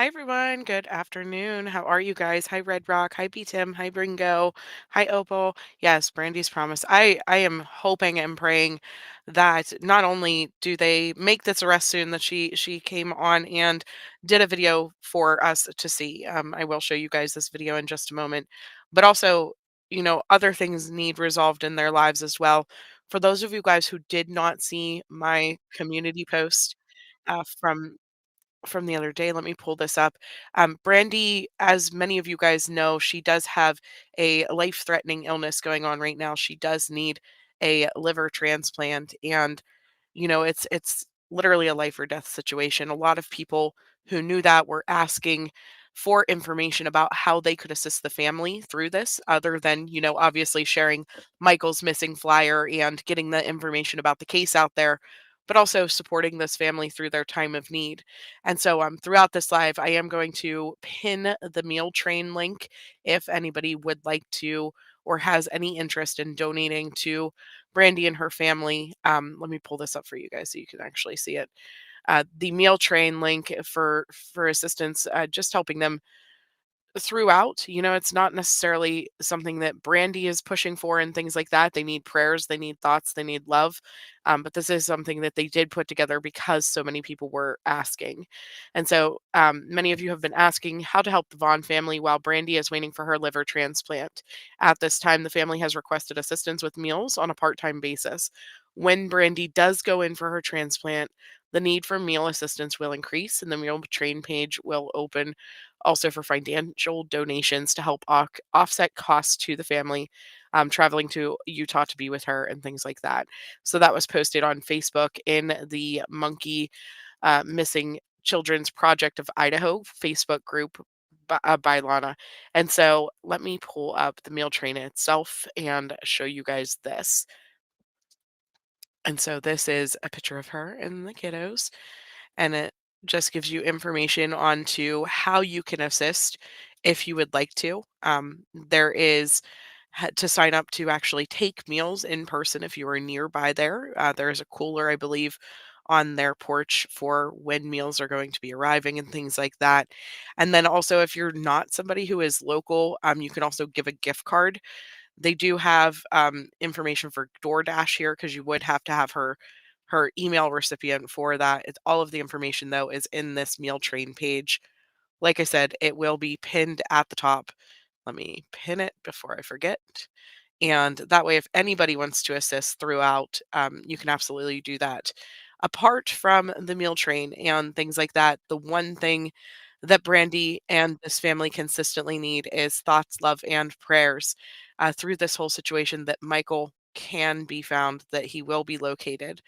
Hi everyone, good afternoon. How are you guys? Hi Red Rock, hi B Tim, hi Bringo, hi Opal. Yes, Brandy's promise. I am hoping and praying that not only do they make this arrest soon, that she came on and did a video for us to see. I will show you guys this video in just a moment, but also, other things need resolved in their lives as well. For those of you guys who did not see my community post from the other day. Let me pull this up. Brandy, as many of you guys know, she does have a life-threatening illness going on right now. She does need a liver transplant, and it's literally a life or death situation. A lot of people who knew that were asking for information about how they could assist the family through this, other than obviously sharing Michael's missing flyer and getting the information about the case out there, but also supporting this family through their time of need. And so throughout this live, I am going to pin the meal train link if anybody would like to or has any interest in donating to Brandy and her family. Let me pull this up for you guys so you can actually see it. The meal train link for assistance, just helping them throughout. It's not necessarily something that Brandy is pushing for and things like that. They need prayers, they need thoughts, they need love. But this is something that they did put together because so many people were asking. And so many of you have been asking how to help the Vaughn family while Brandy is waiting for her liver transplant. At this time, the family has requested assistance with meals on a part time basis. When Brandy does go in for her transplant, the need for meal assistance will increase, and the meal train page will open also for financial donations to help offset costs to the family traveling to Utah to be with her and things like that. So that was posted on Facebook in the Monkey Missing Children's Project of Idaho Facebook group by Lana. And so let me pull up the meal train itself and show you guys this. And so this is a picture of her and the kiddos, and it just gives you information on to how you can assist if you would like to. There is to sign up to actually take meals in person if you are nearby there. There's a cooler, I believe, on their porch for when meals are going to be arriving and things like that. And then also, if you're not somebody who is local, you can also give a gift card. They do have information for DoorDash here because you would have to have her email recipient for that. It's all of the information though is in this meal train page. Like I said, it will be pinned at the top. Let me pin it before I forget. And that way, if anybody wants to assist throughout, you can absolutely do that. Apart from the meal train and things like that, the one thing that Brandy and this family consistently need is thoughts, love, and prayers through this whole situation that Michael can be found, that he will be located.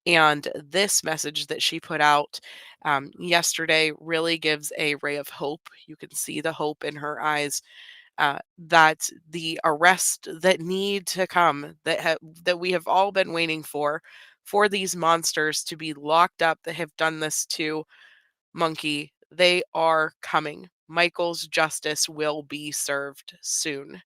And this message that she put out yesterday really gives a ray of hope. You can see the hope in her eyes, that the arrest that need to come, that we have all been waiting for these monsters to be locked up that have done this to Monkey, they are coming. Michael's justice will be served soon.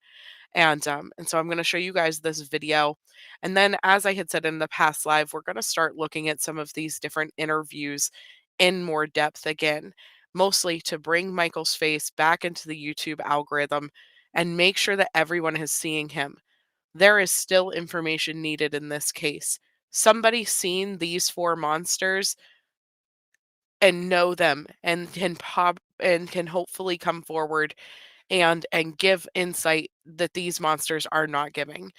And so I'm going to show you guys this video. And then, as I had said in the past live, we're going to start looking at some of these different interviews in more depth again, mostly to bring Michael's face back into the YouTube algorithm and make sure that everyone is seeing him. There is still information needed in this case. Somebody seen these four monsters and know them and can pop and can hopefully come forward and give insight that these monsters are not giving.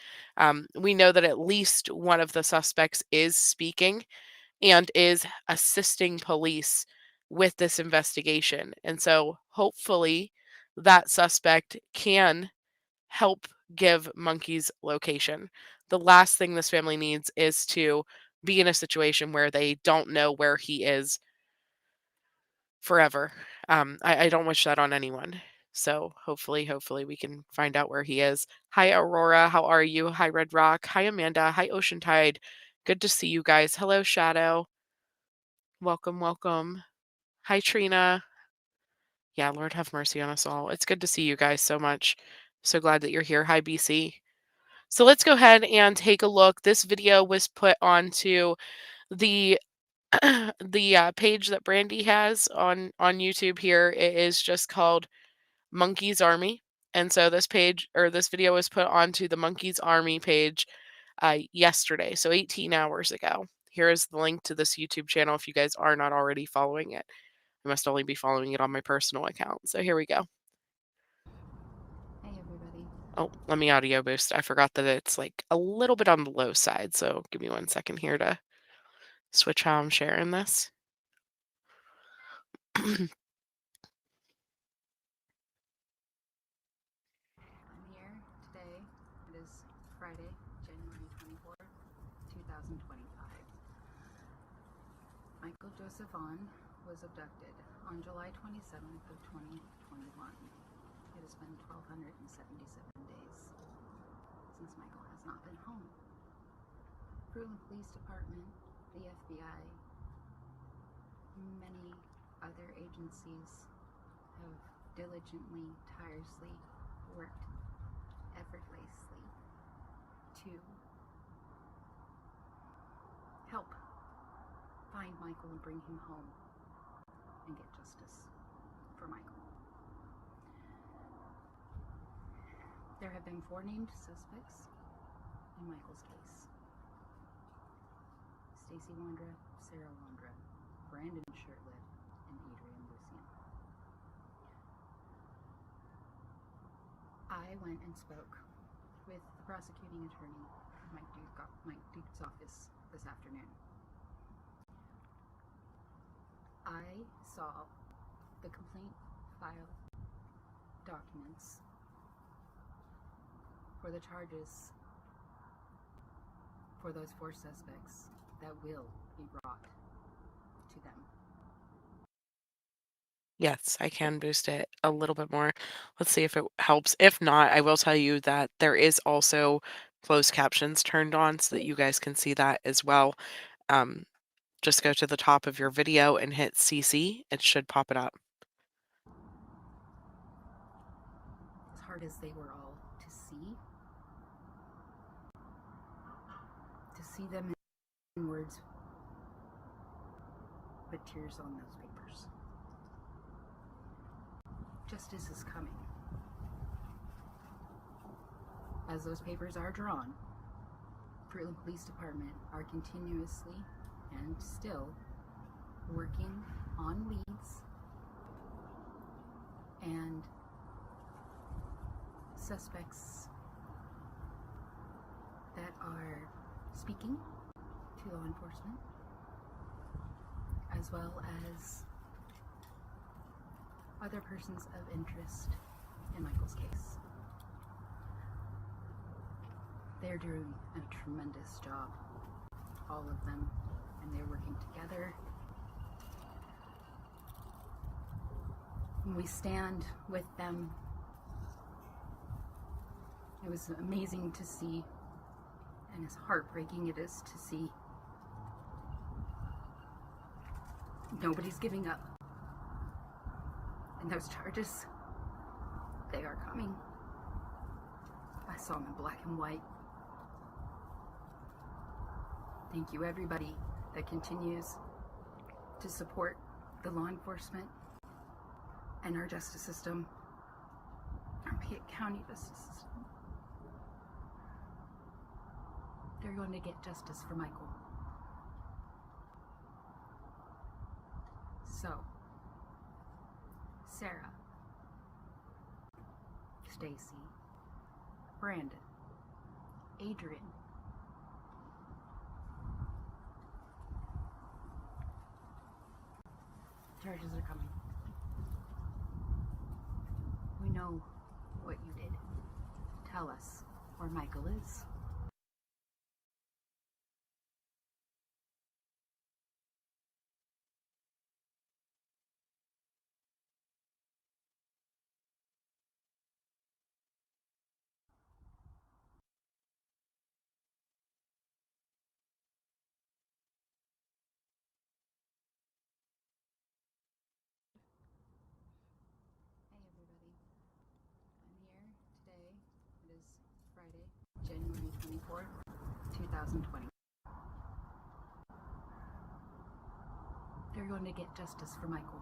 We know that at least one of the suspects is speaking and is assisting police with this investigation. And so hopefully that suspect can help give Monkey's location. The last thing this family needs is to be in a situation where they don't know where he is forever. I don't wish that on anyone. So hopefully we can find out where he is. Hi Aurora, how are you? Hi Red Rock. Hi Amanda. Hi Ocean Tide. Good to see you guys. Hello Shadow. Welcome, welcome. Hi Trina. Yeah, Lord have mercy on us all. It's good to see you guys so much. So glad that you're here. Hi BC. So let's go ahead and take a look. This video was put onto the The page that Brandy has on YouTube here, it is just called Monkey's Army. And so this page or this video was put onto the Monkey's Army page yesterday, so 18 hours ago. Here is the link to this YouTube channel if you guys are not already following it. I must only be following it on my personal account. So here we go. Hey everybody. Oh, let me audio boost. I forgot that it's like a little bit on the low side. So give me 1 second here to switch how I'm sharing this. I'm here today. It is Friday, January 24th, 2025. Michael Joseph Vaughan was abducted on July 27th of 2021. It has been 1,277 days since Michael has not been home. Brooklyn Police Department, the FBI, many other agencies have diligently, tirelessly worked effortlessly to help find Michael and bring him home and get justice for Michael. There have been 4 named suspects in Michael's case: Stacy Wandra, Sarah Wandra, Brandon Shirtliff, and Adrian Lucian. I went and spoke with the prosecuting attorney at Mike Duke's office this afternoon. I saw the complaint file documents for the charges for those 4 suspects that will be brought to them. Yes, I can boost it a little bit more. Let's see if it helps. If not, I will tell you that there is also closed captions turned on so that you guys can see that as well. Just go to the top of your video and hit CC. It should pop it up. As hard as they were all to see them in words, but tears on those papers. Justice is coming. As those papers are drawn, Portland Police Department are continuously and still working on leads and suspects that are speaking to law enforcement, as well as other persons of interest in Michael's case. They're doing a tremendous job, all of them, and they're working together. And we stand with them. It was amazing to see, and as heartbreaking it is to see, nobody's giving up. And those charges, they are coming. I saw them in black and white. Thank you, everybody that continues to support the law enforcement and our justice system, our Piatt County justice system. They're going to get justice for Michael. So, Sarah, Stacy, Brandon, Adrian, charges are coming. We know what you did. Tell us where Michael is. Hey everybody, I'm here today. It is Friday, January 24th, 2020. They're going to get justice for Michael.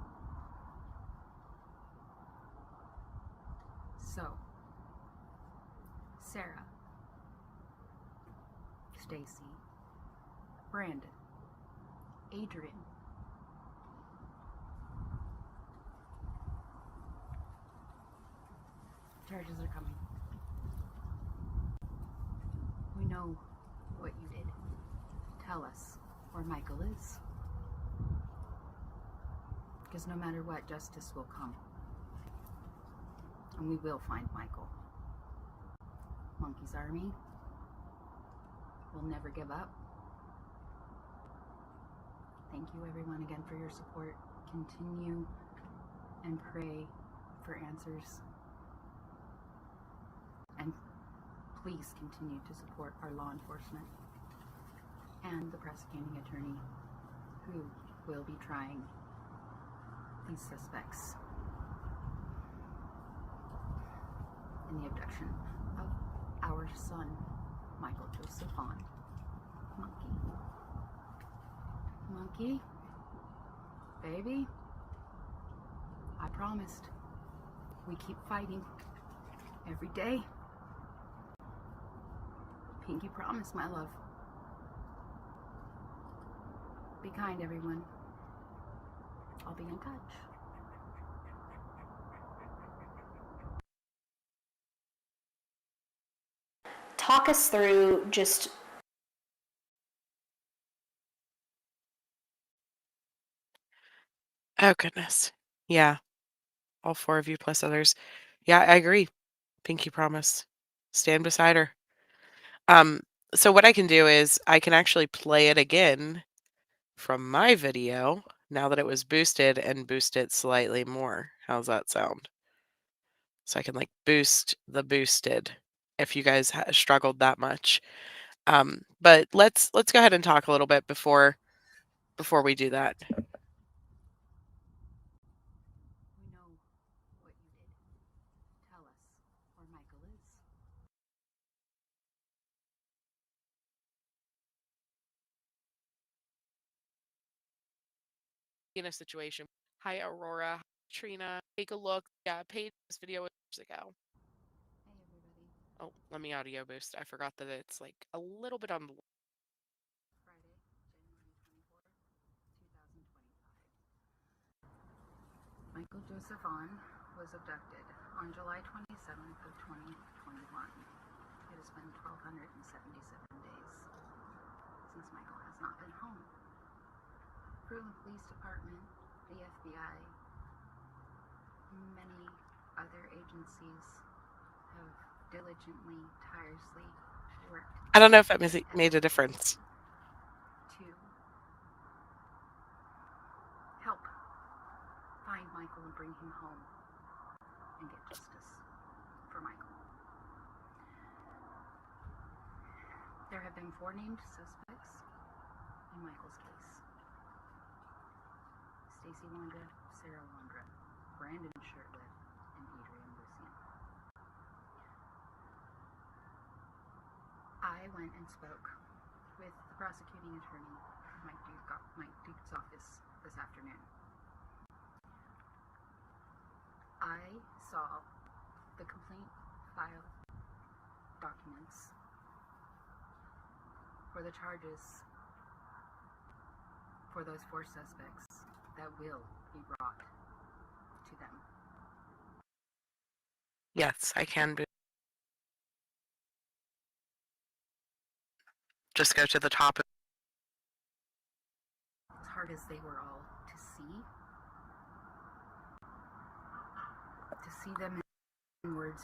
So, Sarah, Stacy, Brandon, Adrian, charges are coming. We know what you did. Tell us where Michael is. Because no matter what, justice will come. And we will find Michael. Monkey's Army will never give up. Thank you everyone again for your support. Continue and pray for answers. And please continue to support our law enforcement and the prosecuting attorney who will be trying these suspects in the abduction of our son, Michael Joseph Vaughan. Monkey, baby, I promised. We keep fighting every day. Pinky promise, my love. Be kind, everyone. I'll be in touch. Talk us through just Oh, goodness. Yeah. All 4 of you plus others. Yeah, I agree. Pinky promise. Stand beside her. Um, so what I can do is I can actually play it again from my video now that it was boosted and boost it slightly more. How's that sound? So I can like boost the boosted if you guys struggled that much. But let's go ahead and talk a little bit before we do that. We know what you did. Tell us where Michael is. In a situation. Hi, Aurora. Trina. Take a look. Yeah, paid this video years ago. Hey, everybody. Oh, let me audio boost. I forgot that it's like a little bit on the Friday, January 24th, 2025. Michael Joseph Vaughan was abducted on July 27th of 2021. It has been 1,277 days since Michael has not been home. Brooklyn Police Department, the FBI, many other agencies have diligently, tirelessly worked. I don't know if that made a difference. To help find Michael and bring him home and get justice for Michael. There have been 4 named suspects in Michael's case. Stacy Wandra, Sarah Wandra, Brandon Shirtliff, and Adrian Lucian. I went and spoke with the prosecuting attorney, Mike Duke's office this afternoon. I saw the complaint file documents for the charges for those 4 suspects that will be brought to them. Yes, I can boost. Just go to the top. As hard as they were all to see them in words,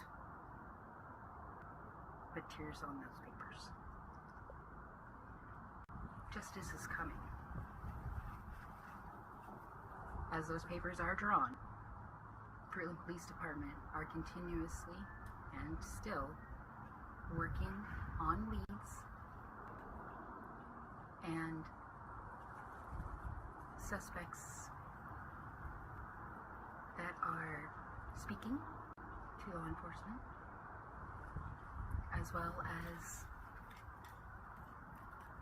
but tears on those papers. Justice is coming. As those papers are drawn, Brooklyn Police Department are continuously and still working on leads and suspects that are speaking to law enforcement, as well as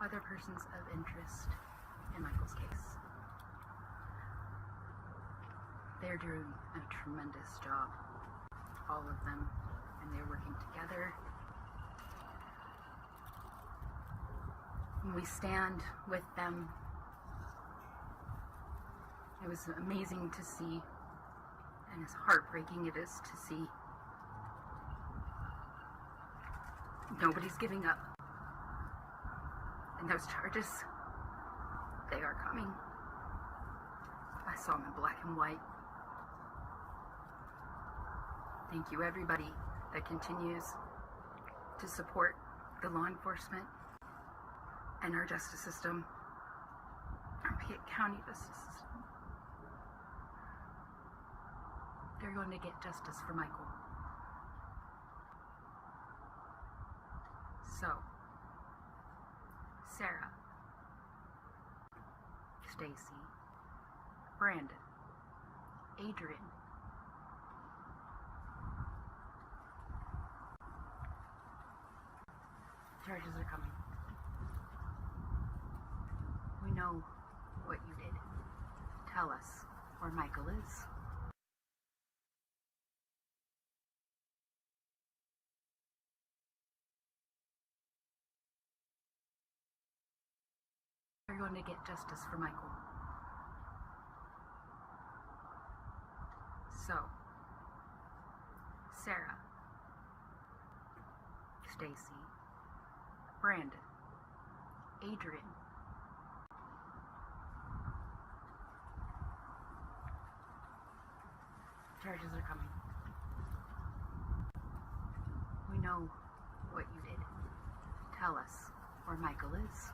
other persons of interest in Michael's case. They're doing a tremendous job, all of them, and they're working together. And we stand with them. It was amazing to see, and as heartbreaking it is to see. Nobody's giving up. And those charges, they are coming. I saw them in black and white. Thank you, everybody that continues to support the law enforcement and our justice system, our Piatt County justice system. They're going to get justice for Michael. So, Sarah, Stacy, Brandon, Adrian, charges are coming. We know what you did. Tell us where Michael is. We're going to get justice for Michael. So, Sarah, Stacy, Brandon, Adrian, charges are coming. We know what you did. Tell us where Michael is.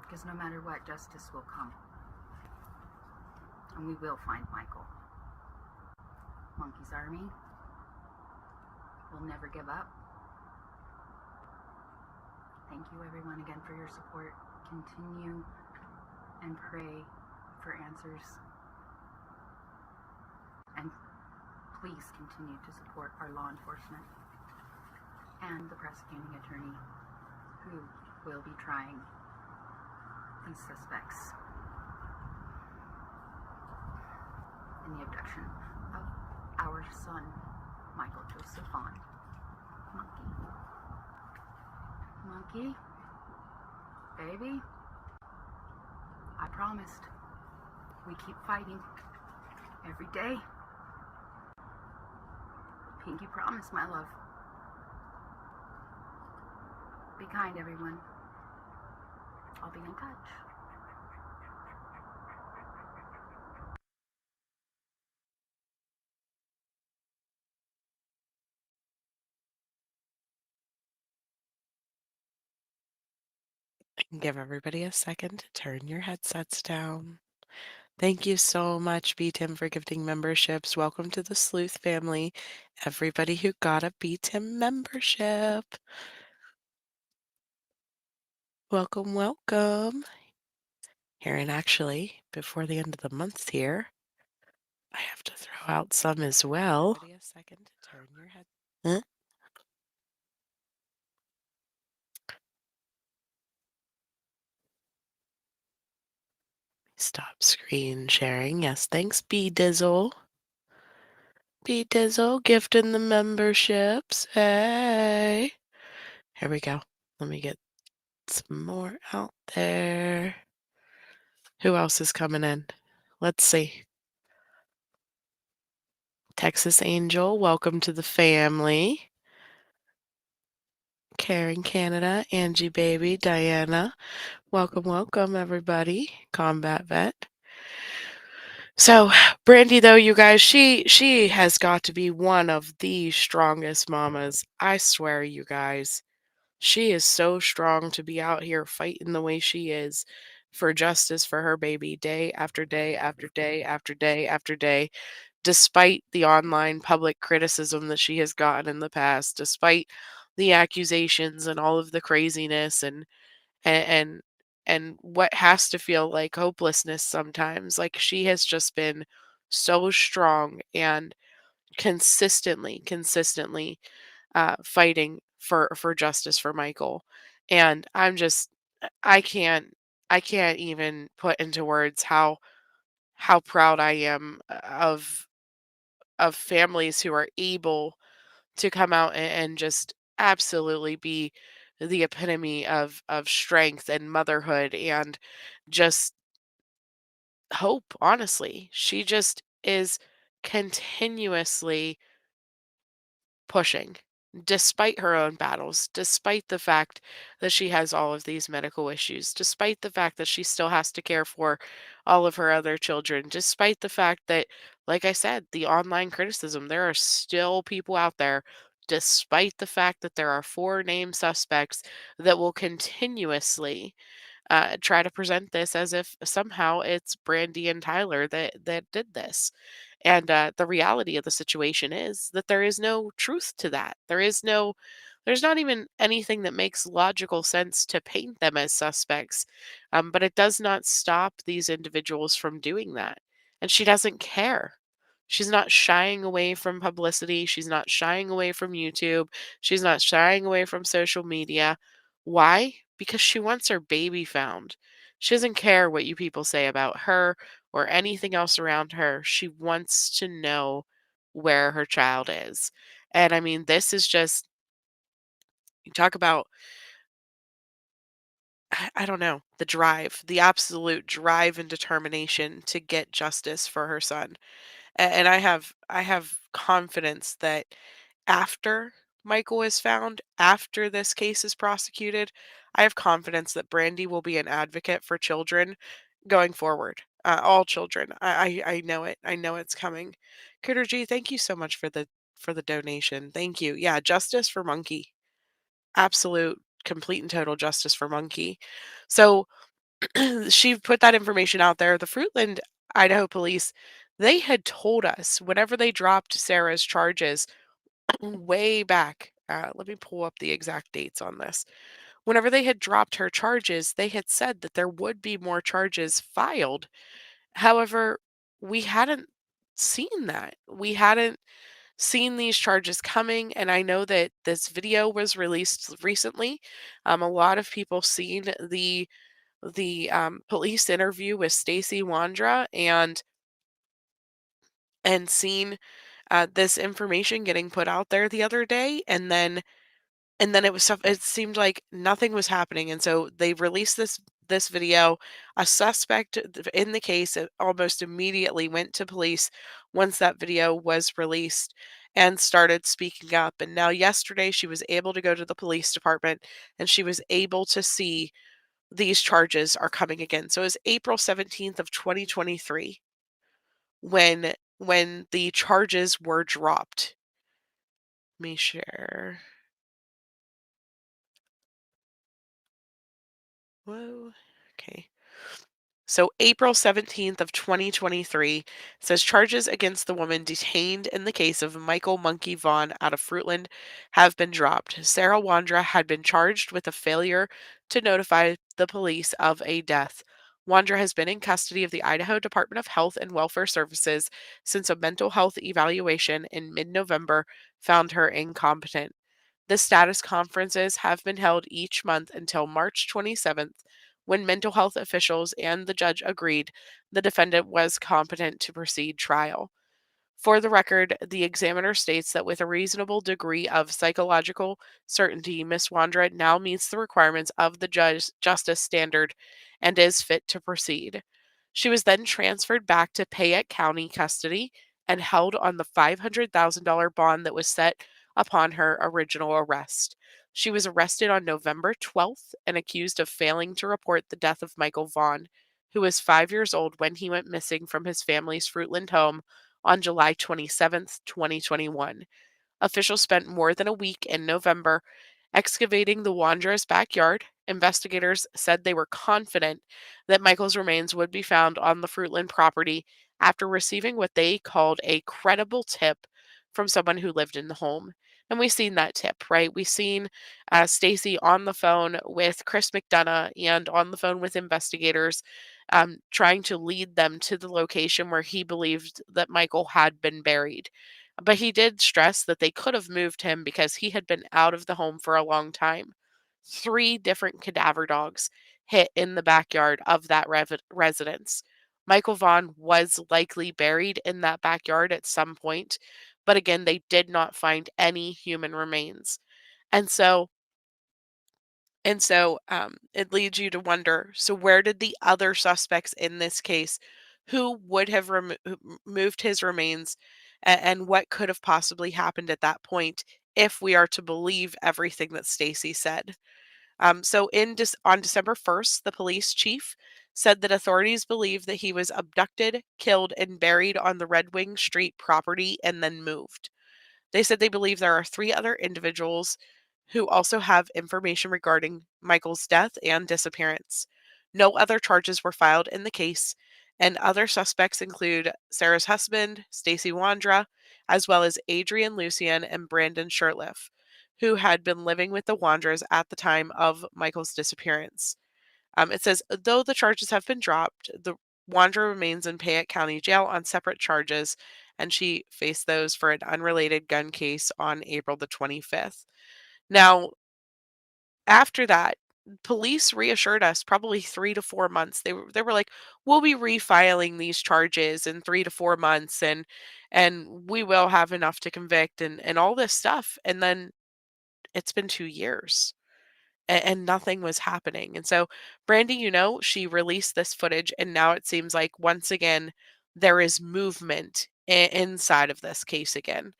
Because no matter what, justice will come. And we will find Michael. Monkey's Army will never give up. Thank you everyone again for your support. Continue and pray for answers. And please continue to support our law enforcement and the prosecuting attorney who will be trying these suspects in the abduction of our son, Michael Joseph Vaughan. Monkey, baby, I promised. We keep fighting every day. Pinky promise, my love. Be kind, everyone. I'll be in touch. Give everybody a second to turn your headsets down. Thank you so much, BTIM, for gifting memberships. Welcome to the Sleuth family. Everybody who got a BTIM membership. Welcome, welcome. Here, and actually, before the end of the month here, I have to throw out some as well. Give everybody a second to turn your head. Huh? Stop screen sharing. Yes, thanks, B Dizzle. B Dizzle gifting the memberships. Hey. Here we go. Let me get some more out there. Who else is coming in? Let's see. Texas Angel, welcome to the family. Karen Canada, Angie Baby, Diana. Welcome, welcome, everybody. Combat Vet. So, Brandy, though, you guys, she has got to be one of the strongest mamas. I swear, you guys. She is so strong to be out here fighting the way she is for justice for her baby day after day after day after day after day, despite the online public criticism that she has gotten in the past, despite the accusations and all of the craziness and and what has to feel like hopelessness sometimes. Like, she has just been so strong and consistently fighting for justice for Michael. And I can't even put into words how proud I am of families who are able to come out and just absolutely be the epitome of strength and motherhood and just hope, honestly. She just is continuously pushing despite her own battles, despite the fact that she has all of these medical issues, despite the fact that she still has to care for all of her other children, despite the fact that, like I said, the online criticism, there are still people out there, despite the fact that there are four named suspects that will continuously try to present this as if somehow it's Brandy and Tyler that did this. And the reality of the situation is that there is no truth to that. There's not even anything that makes logical sense to paint them as suspects. But it does not stop these individuals from doing that. And she doesn't care. She's not shying away from publicity. She's not shying away from YouTube. She's not shying away from social media. Why? Because she wants her baby found. She doesn't care what you people say about her or anything else around her. She wants to know where her child is. And I mean, this is just, you talk about, I don't know, the drive, the absolute drive and determination to get justice for her son. And I have confidence that after Michael is found, after this case is prosecuted, I have confidence that Brandy will be an advocate for children going forward. All children. I know it. I know it's coming. Cooter G, thank you so much for the donation. Thank you. Yeah, justice for Monkey. Absolute, complete and total justice for Monkey. So she put that information out there. The Fruitland, Idaho police, they had told us whenever they dropped Sarah's charges way back. Let me pull up the exact dates on this. Whenever they had dropped her charges, they had said that there would be more charges filed. However, we hadn't seen that. We hadn't seen these charges coming, and I know that this video was released recently. A lot of people seen the police interview with Stacy Wandra and seen this information getting put out there the other day, and then it was stuff, it seemed like nothing was happening, and so they released this video. A suspect in the case almost immediately went to police once that video was released and started speaking up. And now yesterday she was able to go to the police department and she was able to see these charges are coming again. So it was April 17th of 2023 when the charges were dropped. Let me share. Whoa. Okay. So April 17th of 2023 says charges against the woman detained in the case of Michael Monkey Vaughan out of Fruitland have been dropped. Sarah Wandra had been charged with a failure to notify the police of a death. Wandra has been in custody of the Idaho Department of Health and Welfare Services since a mental health evaluation in mid-November found her incompetent. The status conferences have been held each month until March 27th, when mental health officials and the judge agreed the defendant was competent to proceed trial. For the record, the examiner states that with a reasonable degree of psychological certainty, Miss Wandra now meets the requirements of the justice standard and is fit to proceed. She was then transferred back to Payette County custody and held on the $500,000 bond that was set upon her original arrest. She was arrested on November 12th and accused of failing to report the death of Michael Vaughan, who was 5 years old when he went missing from his family's Fruitland home on July 27th, 2021. Officials spent more than a week in November excavating the Wanderer's backyard. Investigators said they were confident that Michael's remains would be found on the Fruitland property after receiving what they called a credible tip from someone who lived in the home. And we've seen that tip, right? We've seen Stacy on the phone with Chris McDonough and on the phone with investigators, trying to lead them to the location where he believed that Michael had been buried. But he did stress that they could have moved him because he had been out of the home for a long time. Three different cadaver dogs hit in the backyard of that residence. Michael Vaughan was likely buried in that backyard at some point, but again, they did not find any human remains. And so it leads you to wonder, so where did the other suspects in this case, who would have moved his remains, and what could have possibly happened at that point if we are to believe everything that Stacy said? On December 1st, the police chief said that authorities believe that he was abducted, killed, and buried on the Red Wing Street property and then moved. They said they believe there are 3 other individuals who also have information regarding Michael's death and disappearance. No other charges were filed in the case, and other suspects include Sarah's husband, Stacy Wandra, as well as Adrian Lucian and Brandon Shirtliff, who had been living with the Wandras at the time of Michael's disappearance. It says, though the charges have been dropped, the Wandra remains in Payette County Jail on separate charges, and she faced those for an unrelated gun case on April the 25th. Now, after that, police reassured us probably 3 to 4 months. They were like, "We'll be refiling these charges in 3 to 4 months, and we will have enough to convict," and all this stuff. And then it's been 2 years, and nothing was happening. And so Brandy, she released this footage, and now it seems like once again there is movement inside of this case again.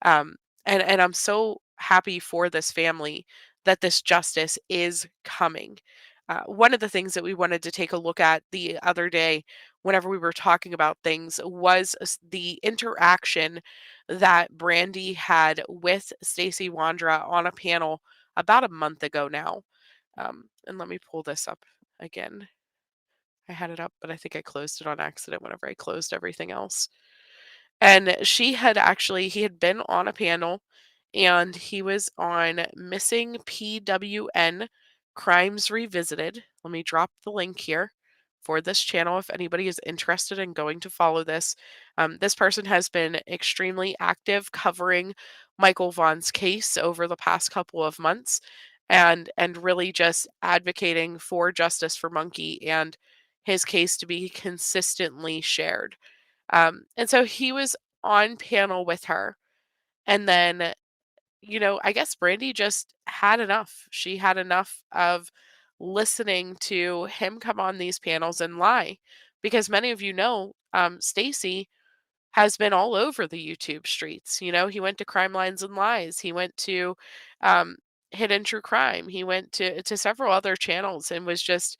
Um, and I'm so happy for this family that this justice is coming. One of the things that we wanted to take a look at the other day, whenever we were talking about things, was the interaction that Brandy had with Stacey Wandra on a panel about a month ago now. And let me pull this up again. I had it up, but I think I closed it on accident whenever I closed everything else. And he had been on a panel, and he was on Missing PWN Crimes Revisited. Let me drop the link here for this channel if anybody is interested in going to follow this. This person has been extremely active covering Michael Vaughan's case over the past couple of months, and really just advocating for justice for Monkey and his case to be consistently shared. And so he was on panel with her. And then, I guess Brandy just had enough. She had enough of listening to him come on these panels and lie. Because many of you know, Stacy has been all over the YouTube streets. He went to Crime Lines and Lies. He went to um, Hidden True Crime. He went to several other channels and was just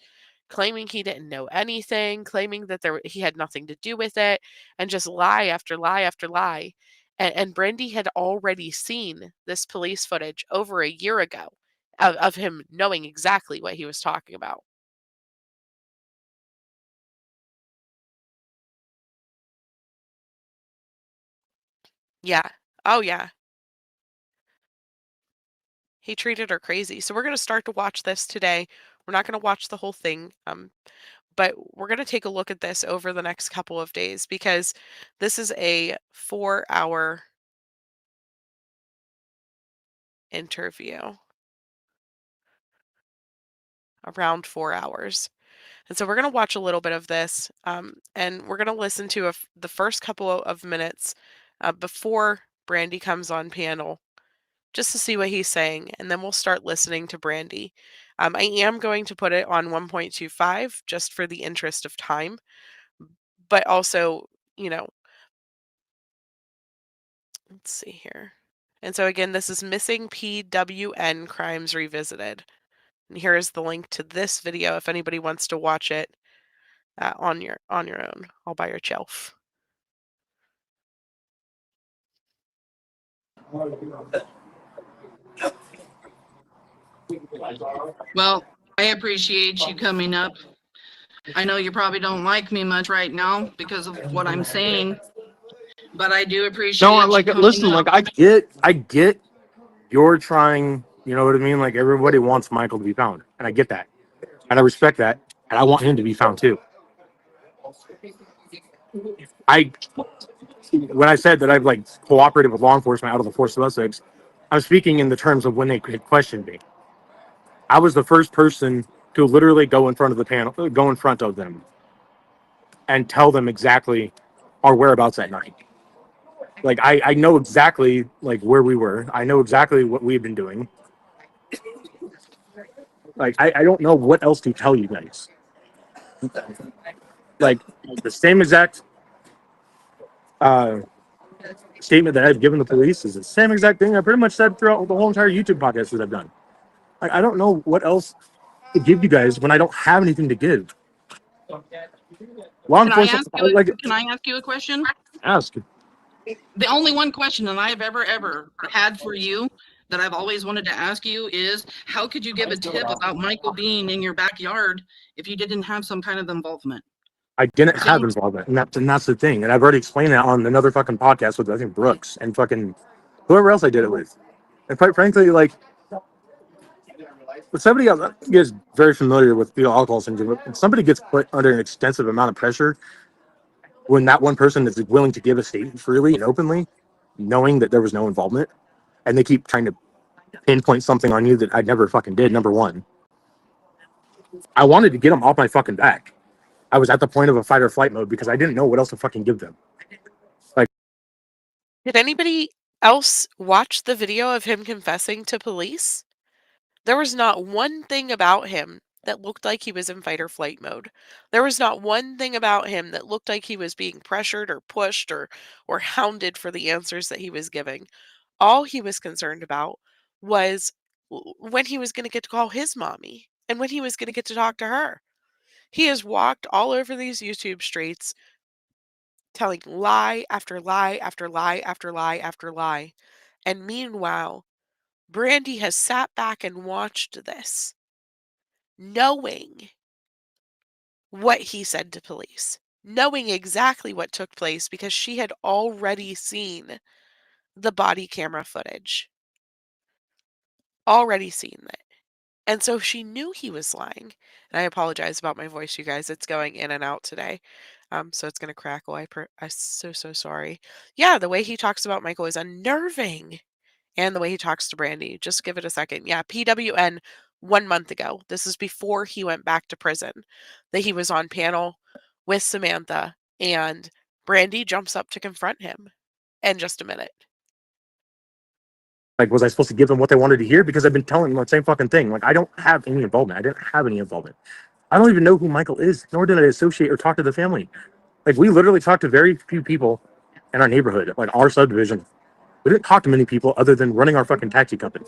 claiming he didn't know anything, claiming that he had nothing to do with it, and just lie after lie after lie. And Brandy had already seen this police footage over a year ago of him knowing exactly what he was talking about. Yeah. Oh, yeah. He treated her crazy. So we're going to start to watch this today. We're not going to watch the whole thing, but we're going to take a look at this over the next couple of days because this is a 4-hour interview, around 4 hours. And so we're going to watch a little bit of this, and we're going to listen to the first couple of minutes before Brandy comes on panel, just to see what he's saying, and then we'll start listening to Brandy. I am going to put it on 1.25 just for the interest of time, but also, let's see here. And so again, this is Missing PWN Crimes Revisited. And here is the link to this video if anybody wants to watch it on your own, all by yourself. Well, I appreciate you coming up. I know you probably don't like me much right now because of what I'm saying, but I do appreciate No, like you coming listen, up. like I get you're trying, you know what I mean? Like everybody wants Michael to be found, and I get that. And I respect that, and I want him to be found too. I when I said that I've like cooperated with law enforcement out of the force of Essex, I'm speaking in the terms of when they had questioned me. I was the first person to literally go in front of the panel, go in front of them. and tell them exactly our whereabouts at night. Like I know exactly like where we were. I know exactly what we've been doing. Like I don't know what else to tell you guys. Like the same exact uh, statement that I've given the police is the same exact thing I pretty much said throughout the whole entire YouTube podcast that I've done. Like I don't know what else to give you guys when I don't have anything to give. Law Can I enforcement, ask you? like Can I ask you a question? ask. The only one question that I've ever had for you that I've always wanted to ask you is, how could you give a tip about Michael being in your backyard if you didn't have some kind of involvement? I didn't have See, involvement, and that's the thing. And I've already explained that on another fucking podcast with I think Brooks and fucking whoever else I did it with. And quite frankly, like if somebody else gets very familiar with fetal alcohol syndrome, if somebody gets put under an extensive amount of pressure, when that one person is willing to give a statement freely and openly, knowing that there was no involvement, and they keep trying to pinpoint something on you that I never fucking did. Number one, I wanted to get them off my fucking back. I was at the point of a fight or flight mode because I didn't know what else to fucking give them. Like, Did anybody else watch the video of him confessing to police? There was not one thing about him that looked like he was in fight or flight mode. There was not one thing about him that looked like he was being pressured or pushed or hounded for the answers that he was giving. All he was concerned about was when he was going to get to call his mommy and when he was going to get to talk to her. He has walked all over these YouTube streets telling lie after lie after lie after lie after lie. And meanwhile, Brandy has sat back and watched this, knowing what he said to police, knowing exactly what took place because she had already seen the body camera footage, already seen it. And so she knew he was lying. And I apologize about my voice, you guys. It's going in and out today. So it's going to crackle. I'm so sorry. Yeah, the way he talks about Michael is unnerving. And the way he talks to Brandy. Just give it a second. Yeah, PWN 1 month ago. This is before he went back to prison. That he was on panel with Samantha. And Brandy jumps up to confront him in just a minute. like, was I supposed to give them what they wanted to hear? Because I've been telling them the same fucking thing. Like, I don't have any involvement. I didn't have any involvement. I don't even know who Michael is, nor did I associate or talk to the family. Like, we literally talked to very few people in our neighborhood, like our subdivision. We didn't talk to many people other than running our fucking taxi company.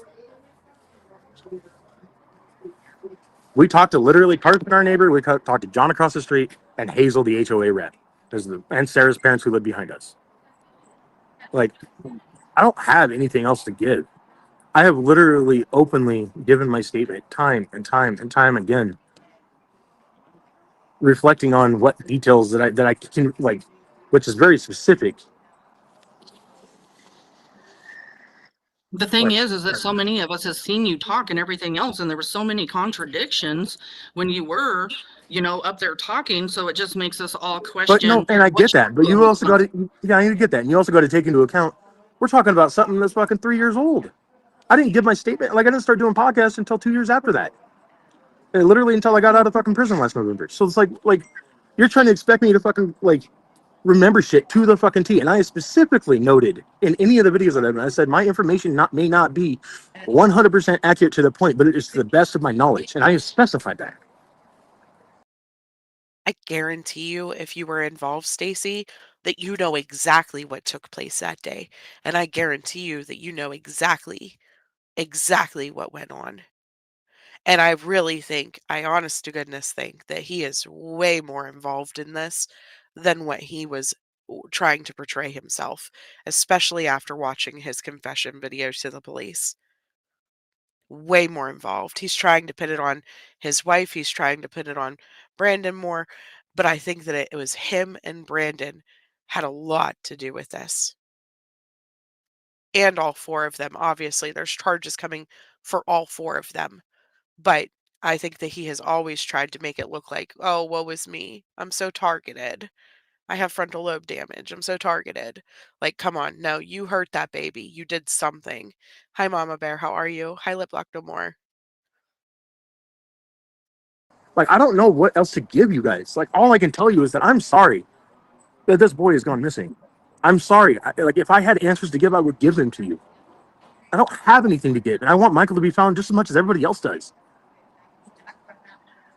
We talked to literally Carson, our neighbor. We talked to John across the street and Hazel, the HOA rep, and Sarah's parents who live behind us. Like, I don't have anything else to give. I have literally openly given my statement time and time and time again, reflecting on what details that I can like, which is very specific. the thing is that so many of us have seen you talk and everything else, and there were so many contradictions when you were, up there talking. So it just makes us all But no, question and I what get that. But you you really also got want. to, yeah, you get that. And you also got to take into account we're talking about something that's fucking 3 years old. I didn't give my statement. Like I didn't start doing podcasts until 2 years after that. And literally until I got out of fucking prison last November. So it's like you're trying to expect me to fucking like remember shit to the fucking T. And I specifically noted in any of the videos that I've done, I said my information may not be 100% accurate to the point, but it is to the best of my knowledge. And I have specified that. I guarantee you, if you were involved, Stacy, that you know exactly what took place that day. And I guarantee you that you know exactly what went on. And I really think, I honest to goodness think that he is way more involved in this than what he was trying to portray himself, especially after watching his confession video to the police. Way more involved. He's trying to put it on his wife, he's trying to put it on Brandon more, but I think that it was him and Brandon had a lot to do with this. And all four of them. Obviously, there's charges coming for all four of them. But I think that he has always tried to make it look like, "Oh, woe is me. I'm so targeted. I have frontal lobe damage. I'm so targeted." Like, come on. No, you hurt that baby. You did something. Hi, Mama Bear. How are you? Hi, Lip Lock No More. Like, I don't know what else to give you guys. Like, all I can tell you is that I'm sorry that this boy has gone missing. I'm sorry. Like, if I had answers to give, I would give them to you. I don't have anything to give, and I want Michael to be found just as much as everybody else does.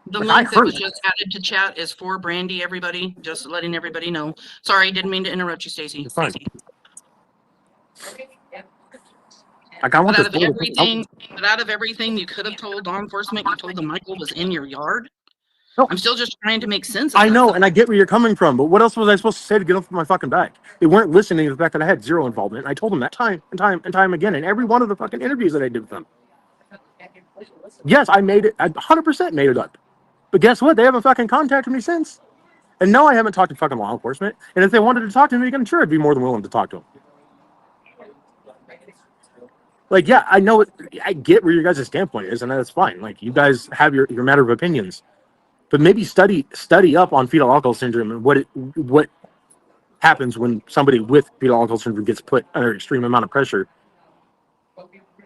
The Like, I link that was hurt. just added to chat is for Brandy, everybody. Just letting everybody know. Sorry, didn't mean to interrupt you, Stacy. It's fine. Like, I But want out this of boy everything, you could have told law enforcement, you told them Michael was in your yard. No, I'm still just trying to make sense of I that, know, though. and I get where you're coming from, but what else was I supposed to say to get off my fucking back? They weren't listening to the fact that I had zero involvement. I told them that time and time and time again in every one of the fucking interviews that I did with them. Yes, I made it. I 100% made it up. But guess what? They haven't fucking contacted me since. And no, I haven't talked to fucking law enforcement. And if they wanted to talk to me again, sure, I'd be more than willing to talk to them. Like, yeah, I know it. I get where your guys' standpoint is, and that's fine. Like, you guys have your matter of opinions, but maybe study up on fetal alcohol syndrome and what happens when somebody with fetal alcohol syndrome gets put under extreme amount of pressure.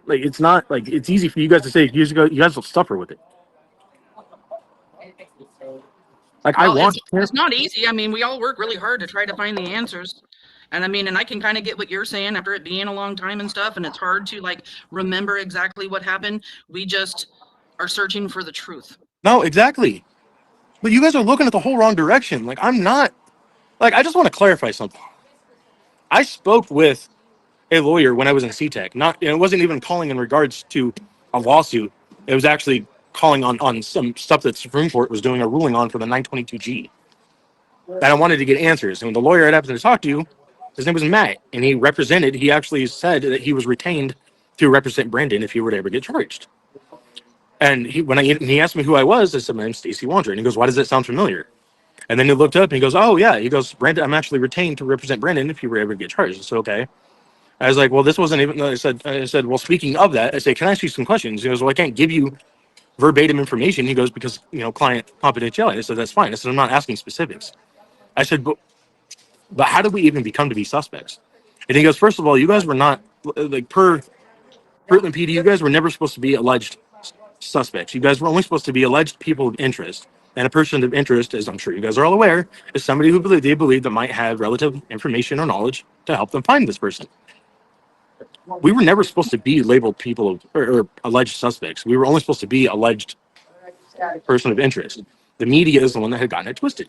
Like, it's not like it's easy for you guys to say years ago. You guys will suffer with it. Like, I Well, want. it's not easy. I mean, we all work really hard to try to find the answers. And I mean, and I can kind of get what you're saying after it being a long time and stuff, and it's hard to like remember exactly what happened. We just are searching for the truth. No, exactly. But you guys are looking at the whole wrong direction. Like, I'm not. Like, I just want to clarify something. I spoke with a lawyer when I was in CTEC. Not, it wasn't even calling in regards to a lawsuit. It was actually calling on some stuff that Supreme Court was doing a ruling on for the 922G. That I wanted to get answers. And when the lawyer I happened to talk to, his name was Matt, and he actually said that he was retained to represent Brandon if he were to ever get charged. And he asked me who I was, I said, my name's Stacy Wander. And he goes, why does that sound familiar? And then he looked up and he goes, oh yeah. He goes, Brandon, I'm actually retained to represent Brandon if he were ever to get charged. I said, okay. I was like, well, this wasn't even. I said, well, speaking of that, I said, can I ask you some questions? He goes, well, I can't give you verbatim information. He goes, because client confidentiality. I said, that's fine. I said, I'm not asking specifics. I said, but how did we even become to be suspects? And he goes, first of all, you guys were not like per Portland PD. You guys were never supposed to be alleged suspects. You guys were only supposed to be alleged people of interest. And a person of interest, as I'm sure you guys are all aware, is somebody who they believe that might have relative information or knowledge to help them find this person. We were never supposed to be labeled people or alleged suspects. We were only supposed to be alleged person of interest. The media is the one that had gotten it twisted.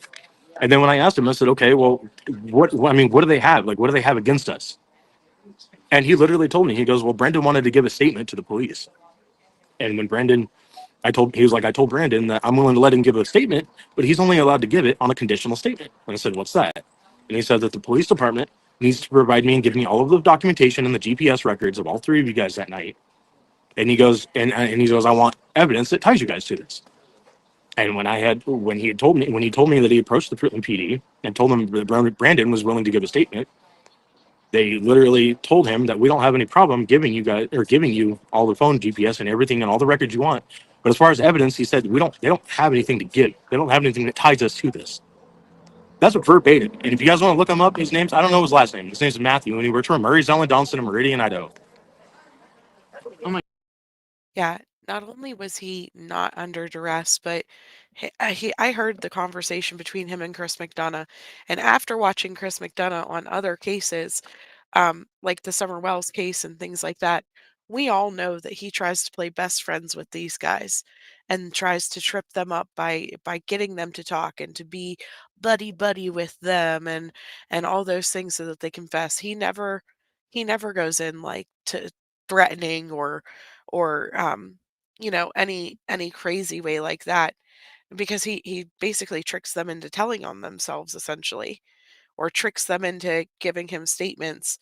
And then when I asked him, I said, okay, well, what do they have? Like, what do they have against us? And he literally told me, he goes, well, Brendan wanted to give a statement to the police. And when I told Brandon that I'm willing to let him give a statement, but he's only allowed to give it on a conditional statement. And I said, what's that? And he said that the police department needs to provide me and give me all of the documentation and the GPS records of all three of you guys that night. And he goes, I want evidence that ties you guys to this. And when he told me that he approached the Portland PD and told them that Brandon was willing to give a statement, they literally told him that we don't have any problem giving you all the phone GPS and everything and all the records you want. But as far as evidence, he said they don't have anything to give. They don't have anything that ties us to this. That's what verbatim. And if you guys want to look him up, his name's, I don't know his last name. His name's Matthew, and he works for Murray, Zelen, Donaldson, and Meridian, Idaho. Oh my. Yeah, not only was he not under duress, but I heard the conversation between him and Chris McDonough, and after watching Chris McDonough on other cases, like the Summer Wells case and things like that, we all know that he tries to play best friends with these guys and tries to trip them up by getting them to talk and to be buddy buddy with them and all those things so that they confess. He never goes in like to threatening or any crazy way like that because he basically tricks them into telling on themselves essentially or tricks them into giving him statements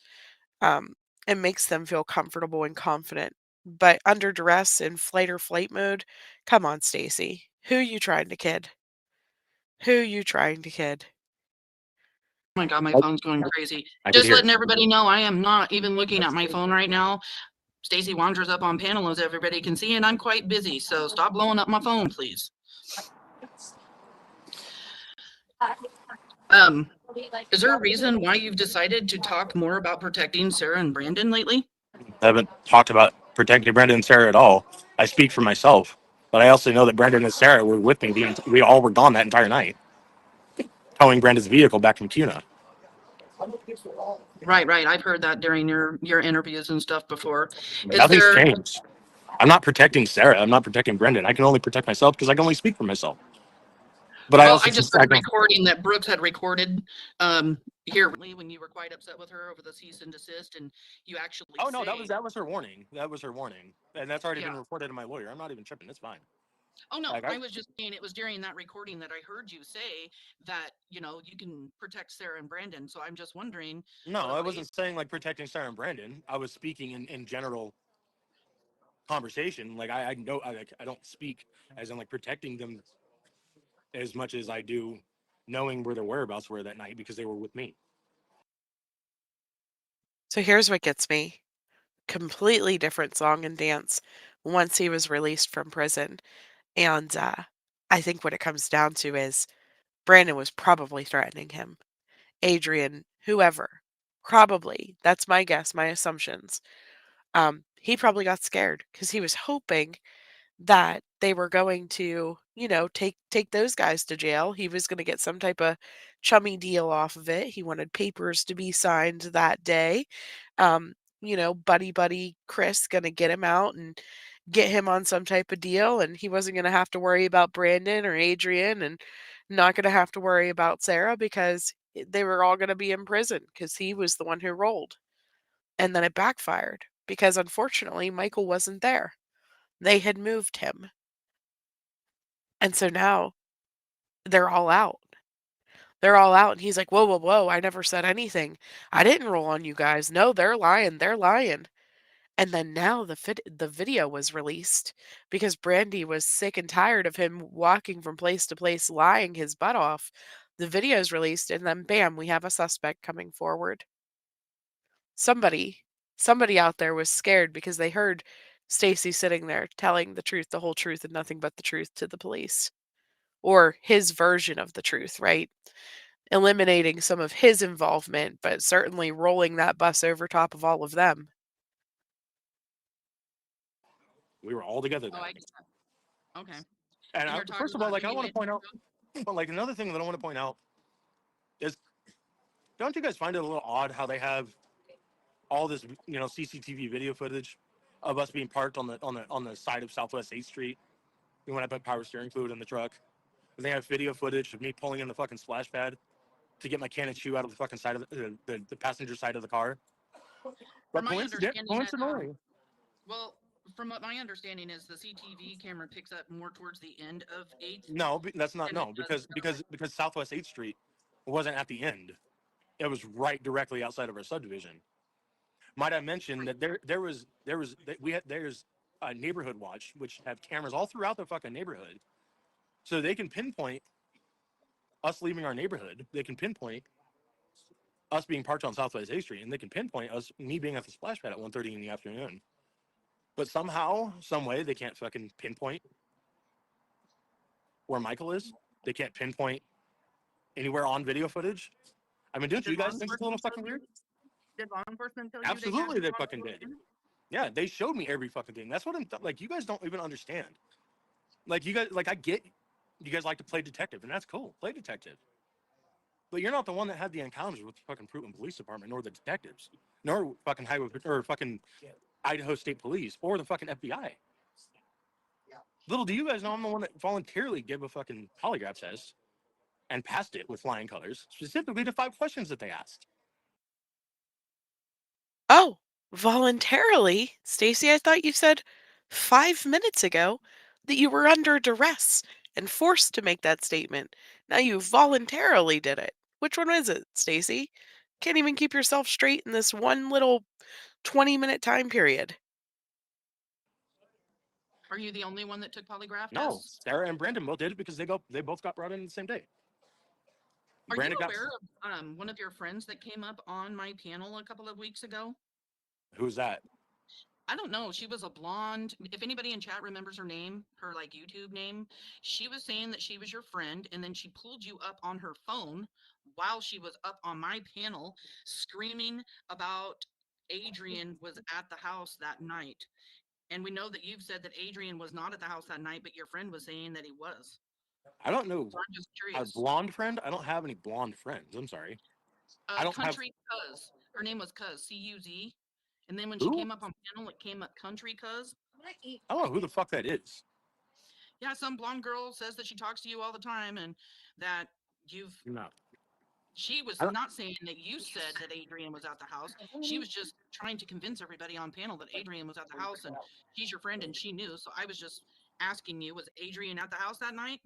um, and makes them feel comfortable and confident. But under duress in flight or flight mode, come on, Stacy. Who you trying to kid? Who you trying to kid? Oh my God, my phone's going crazy. I could Just hear letting it. everybody know I am not even looking at my phone right now. Stacy wanders up on panel as everybody can see, and I'm quite busy. So stop blowing up my phone, please. Is there a reason why you've decided to talk more about protecting Sarah and Brandon lately? I haven't talked about protecting Brandon and Sarah at all. I speak for myself. But I also know that Brendan and Sarah were with me. We all were gone that entire night, towing Brendan's vehicle back from Cuna. Right, right. I've heard that during your interviews and stuff before. Is Nothing's there changed. I'm not protecting Sarah. I'm not protecting Brendan. I can only protect myself because I can only speak for myself. But I well, also I just just heard I a don't. recording that Brooks had recorded here when you were quite upset with her over the cease and desist, and you actually Oh no, say, that was her warning. That was her warning, and that's already yeah. been reported to my lawyer. I'm not even tripping. It's fine. Oh no, Like I I was just saying it was during that recording that I heard you say that, you can protect Sarah and Brandon. So I'm just wondering, no, what I about wasn't saying like protecting Sarah and Brandon. I was speaking in general conversation. Like I know I don't speak as in like protecting them as much as I do knowing where their whereabouts were that night because they were with me. So here's what gets me. Completely different song and dance once he was released from prison. And I think what it comes down to is Brandon was probably threatening him. Adrian, whoever. Probably. That's my guess, my assumptions. He probably got scared because he was hoping that they were going to, take those guys to jail. He was going to get some type of chummy deal off of it. He wanted papers to be signed that day. Buddy buddy Chris going to get him out and get him on some type of deal, and he wasn't going to have to worry about Brandon or Adrian, and not going to have to worry about Sarah because they were all going to be in prison because he was the one who rolled. And then it backfired because unfortunately Michael wasn't there. They had moved him. And so now they're all out. They're all out. And he's like, whoa, whoa, whoa. I never said anything. I didn't roll on you guys. No, they're lying. They're lying. And then now the video was released because Brandy was sick and tired of him walking from place to place lying his butt off. The video's released and then bam, we have a suspect coming forward. Somebody somebody out there was scared because they heard Stacy sitting there telling the truth, the whole truth and nothing but the truth to the police. Or his version of the truth, right? Eliminating some of his involvement, but certainly rolling that bus over top of all of them. We were all together oh, that I night. get that. Okay. And And you're talking first of all, about like I want to leaving point out, but like another thing that I want to point out is, don't you guys find it a little odd how they have all this CCTV video footage of us being parked on the side of Southwest 8th Street when I put power steering fluid in the truck. And they have video footage of me pulling in the fucking splash pad to get my can of chew out of the fucking side of the passenger side of the car. from But my understanding that coincidentally, well, from what my understanding is the CTV camera picks up more towards the end of 8th no, that's not than it no does because Southwest 8th Street wasn't at the end. It was right directly outside of our subdivision. Might I mention that we had there's a neighborhood watch which have cameras all throughout the fucking neighborhood, so they can pinpoint us leaving our neighborhood. They can pinpoint us being parked on Southwest 8th Street, and they can pinpoint me being at the splash pad at 1:30 in the afternoon. But somehow, some way, they can't fucking pinpoint where Michael is. They can't pinpoint anywhere on video footage. I mean, don't Did you law guys think it's a little enforcement tell fucking you? weird? Did law enforcement tell you they had Absolutely, you they on fucking did. location? Yeah, they showed me every fucking thing. That's what like. You guys don't even understand. Like you guys, like I get, you guys like to play detective, and that's cool. Play detective, but you're not the one that had the encounters with the fucking Fruitland Police Department, nor the detectives, nor fucking highway or fucking Idaho State Police, or the fucking FBI. Little do you guys know, I'm the one that voluntarily gave a fucking polygraph test and passed it with flying colors, specifically the 5 questions that they asked. Oh, voluntarily? Stacy, I thought you said 5 minutes ago that you were under duress and forced to make that statement. Now you voluntarily did it. Which one is it, Stacy? Can't even keep yourself straight in this one little 20-minute time period. Are you the only one that took polygraph No, tests? Sarah and Brandon both did it because they both got brought in the same day. Are you Brandon got aware of one of your friends that came up on my panel a couple of weeks ago? who's that? I don't know. She was a blonde. If anybody in chat remembers her name, her like YouTube name, she was saying that she was your friend, and then she pulled you up on her phone while she was up on my panel, screaming about Adrian was at the house that night. And we know that you've said that Adrian was not at the house that night, but your friend was saying that he was. I don't know. So I'm just A curious. blonde friend? I don't have any blonde friends. I'm sorry. I don't have Country Cuz. Her name was Cuz, C-U-Z. And then when she who? came up on panel, it came up Country Cuz. I don't know who the fuck that is. Yeah, some blonde girl says that she talks to you all the time and that you've. No. She was I don't, not saying that you said that Adrian was at the house. She was just trying to convince everybody on panel that Adrian was at the house and she's your friend and she knew. So I was just asking you, was Adrian at the house that night?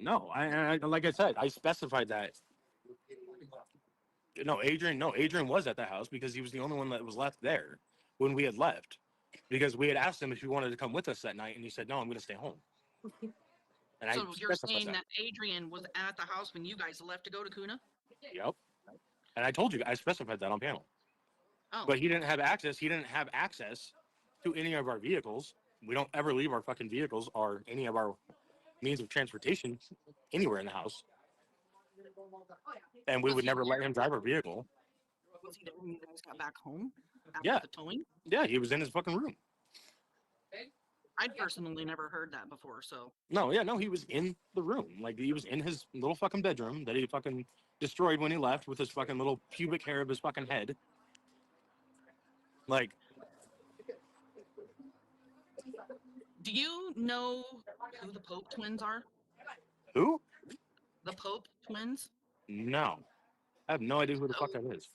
no. I like I said, I specified that. No, Adrian was at the house because he was the only one that was left there when we had left. Because we had asked him if he wanted to come with us that night, and he said, "No, I'm going to stay home." And I So you're specified saying that. that Adrian was at the house when you guys left to go to Kuna? Yep. And I told you, I specified that on panel. Oh, But he didn't have access. He didn't have access to any of our vehicles. We don't ever leave our fucking vehicles or any of our means of transportation anywhere in the house. And we was would he never let there? him drive our vehicle. Was he there when you guys got back home after Yeah. the towing? Yeah, he was in his fucking room. I'd personally never heard that before, so No, yeah, no, he was in the room. Like, he was in his little fucking bedroom that he fucking destroyed when he left with his fucking little pubic hair of his fucking head. Like, do you know who the Pope twins are? who? The Pope twins? No. I have no idea who the fuck So that is.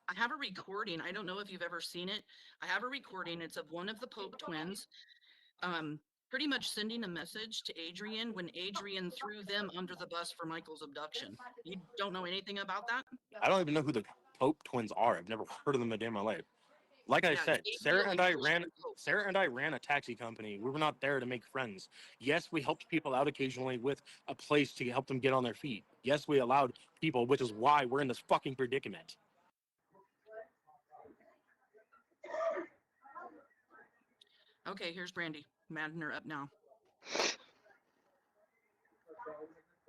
I have a recording. I don't know if you've ever seen it. I have a recording. It's of one of the Pope twins pretty much sending a message to Adrian when Adrian threw them under the bus for Michael's abduction. You don't know anything about that? I don't even know who the Pope twins are. I've never heard of them a day in my life. Like I Yeah, said, Gabriel and Christian Pope. Sarah and I ran a taxi company. We were not there to make friends. Yes, we helped people out occasionally with a place to help them get on their feet. Yes, we allowed people, which is why we're in this fucking predicament. Okay, here's Brandy. Maddener up now.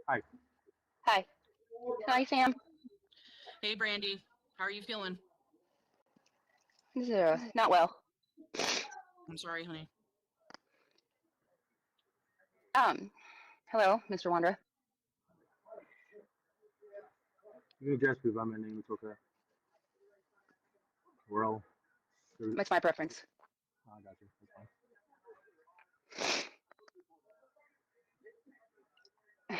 Hi. Hi. Hi, Sam. Hey, Brandy. How are you feeling? This is not well. I'm sorry, honey. Hello, Mr. Wandra. You can address me by my name. It's okay. We're all. That's my preference. I got you. That's fine.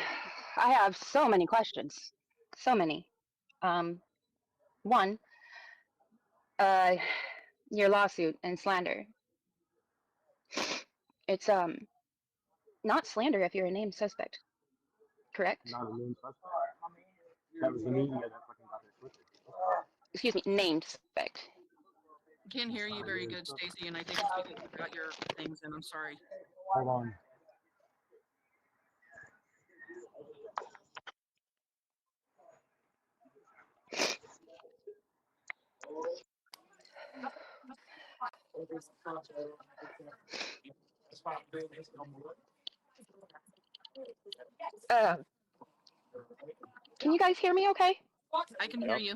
I have so many questions. So many. One, your lawsuit and slander. It's not slander if you're a named suspect, correct? Not a named suspect. That was the media that fucking got it twisted. Excuse me, named suspect. Can't hear you very good, Stacy, and I think it's because you've got your things in. I'm sorry. Hold on. Uh, can you guys hear me okay? I can hear you.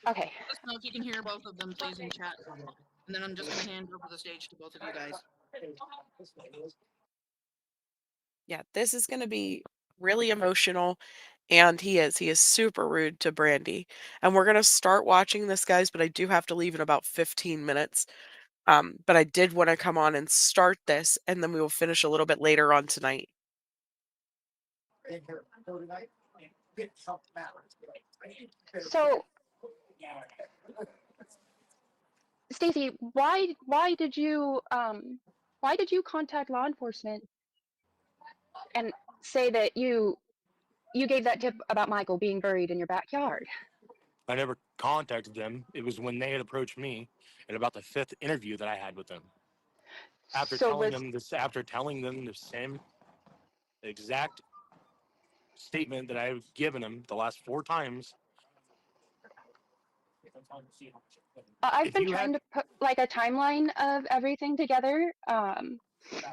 Okay. Let us know if you can hear both of them, please, in chat. And then I'm just going to hand over the stage to both of you guys. Yeah, this is going to be really emotional. And he is super rude to Brandy. And we're going to start watching this, guys, but I do have to leave in about 15 minutes. But I did want to come on and start this, and then we will finish a little bit later on tonight. So, Stacy, why did you contact law enforcement and say that you gave that tip about Michael being buried in your backyard? I never contacted them. It was when they had approached me at about the 5th interview that I had with them. After So telling was them the same exact statement that I've given them the last 4 times. I've If been you trying had, to put like a timeline of everything together,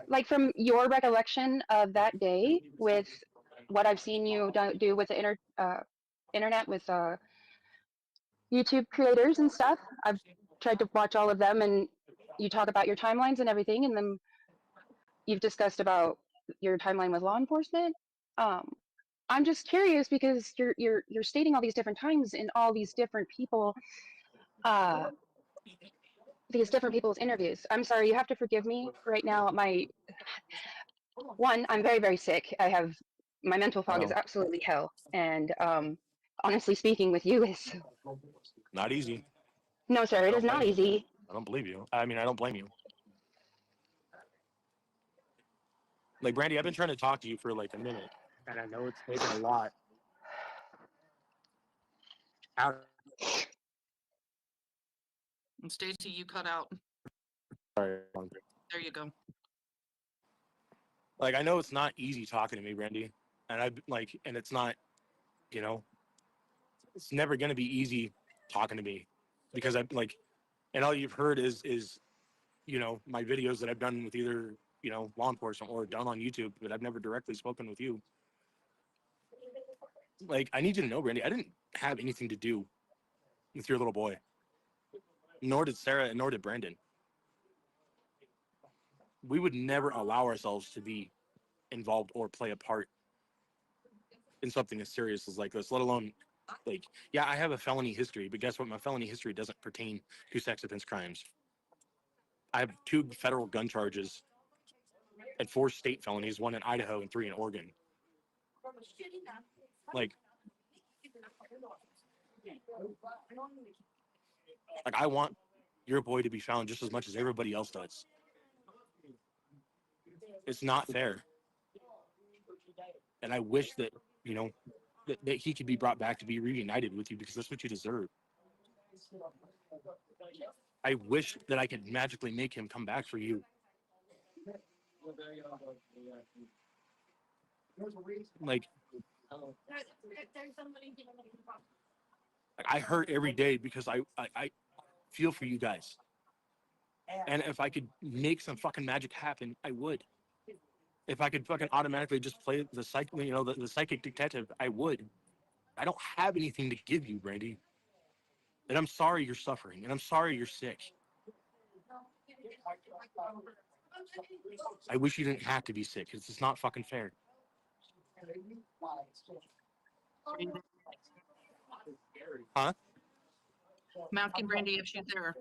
like from your recollection of that day with what I've seen you do with the internet with YouTube creators and stuff. I've tried to watch all of them, and you talk about your timelines and everything, and then you've discussed about your timeline with law enforcement. Um, I'm just curious because you're stating all these different times in all uh, these different people's interviews. I'm sorry, you have to forgive me right now. I'm very sick. My mental fog is Well, absolutely hell, and honestly speaking with you is not easy. no, sir. I It is don't not blame you. easy. I don't believe you. I mean, I don't blame you. Like Brandy, I've been trying to talk to you for like a minute, and I know it's taken a lot out. And Stacy, you cut out. Sorry. There you go. Like I know it's not easy talking to me, Brandy, and I like, and it's not, you know, it's never gonna be easy talking to me because I like, and all you've heard is my videos that I've done with either law enforcement or done on YouTube, but I've never directly spoken with you. Like I need you to know, Brandy, I didn't have anything to do with your little boy, nor did Sarah, and nor did Brandon. We would never allow ourselves to be involved or play a part in something as serious as like this, let alone like, yeah, I have a felony history, but guess what? My felony history doesn't pertain to sex offense crimes. I have 2 federal gun charges and 4 state felonies, 1 in Idaho and 3 in Oregon. Like, I want your boy to be found just as much as everybody else does. It's not fair. And I wish that, you know, that he could be brought back to be reunited with you because that's what you deserve. I wish that I could magically make him come back for you. Like, I hurt every day because I feel for you guys. And if I could make some fucking magic happen, I would. If I could fucking automatically just play the the psychic detective, I would. I don't have anything to give you, Brandy. And I'm sorry you're suffering, and I'm sorry you're sick. I wish you didn't have to be sick. It's just not fucking fair. Huh? I'm asking Brandy if she's there.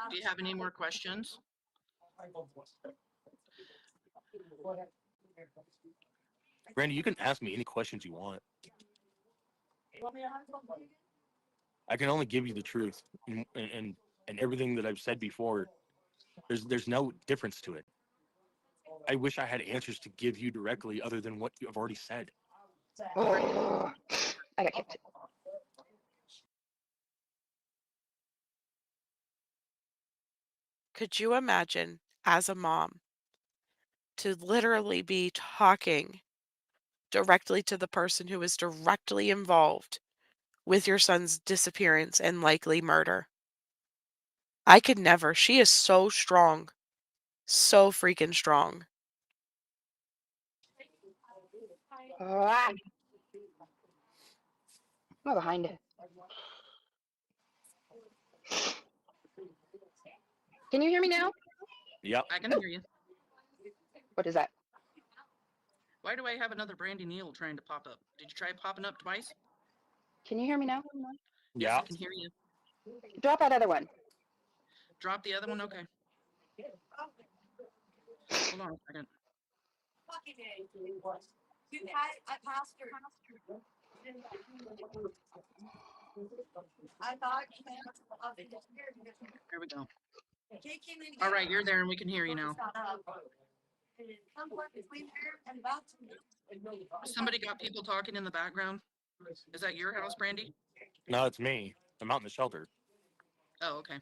Do you have any more questions? Brandy, you can ask me any questions you want. I can only give you the truth, and everything that I've said before. There's no difference to it. I wish I had answers to give you directly, other than what you have already said. Oh, I got kicked. Could you imagine, as a mom, to literally be talking directly to the person who is directly involved with your son's disappearance and likely murder? I could never. She is so strong. So freaking strong. Ah, I'm behind it. Can you hear me now? Yep. I can hear you. What is that? Why do I have another Brandy Neal trying to pop up? Did you try popping up twice? Can you hear me now? Yes, Yeah. I can hear you. Drop that other one. Drop the other one? Okay. Hold on a second. There we go. All right, you're there and we can hear you now. Somebody got people talking in the background. Is that your house, Brandy? No, it's me. I'm out in the shelter. Oh, okay.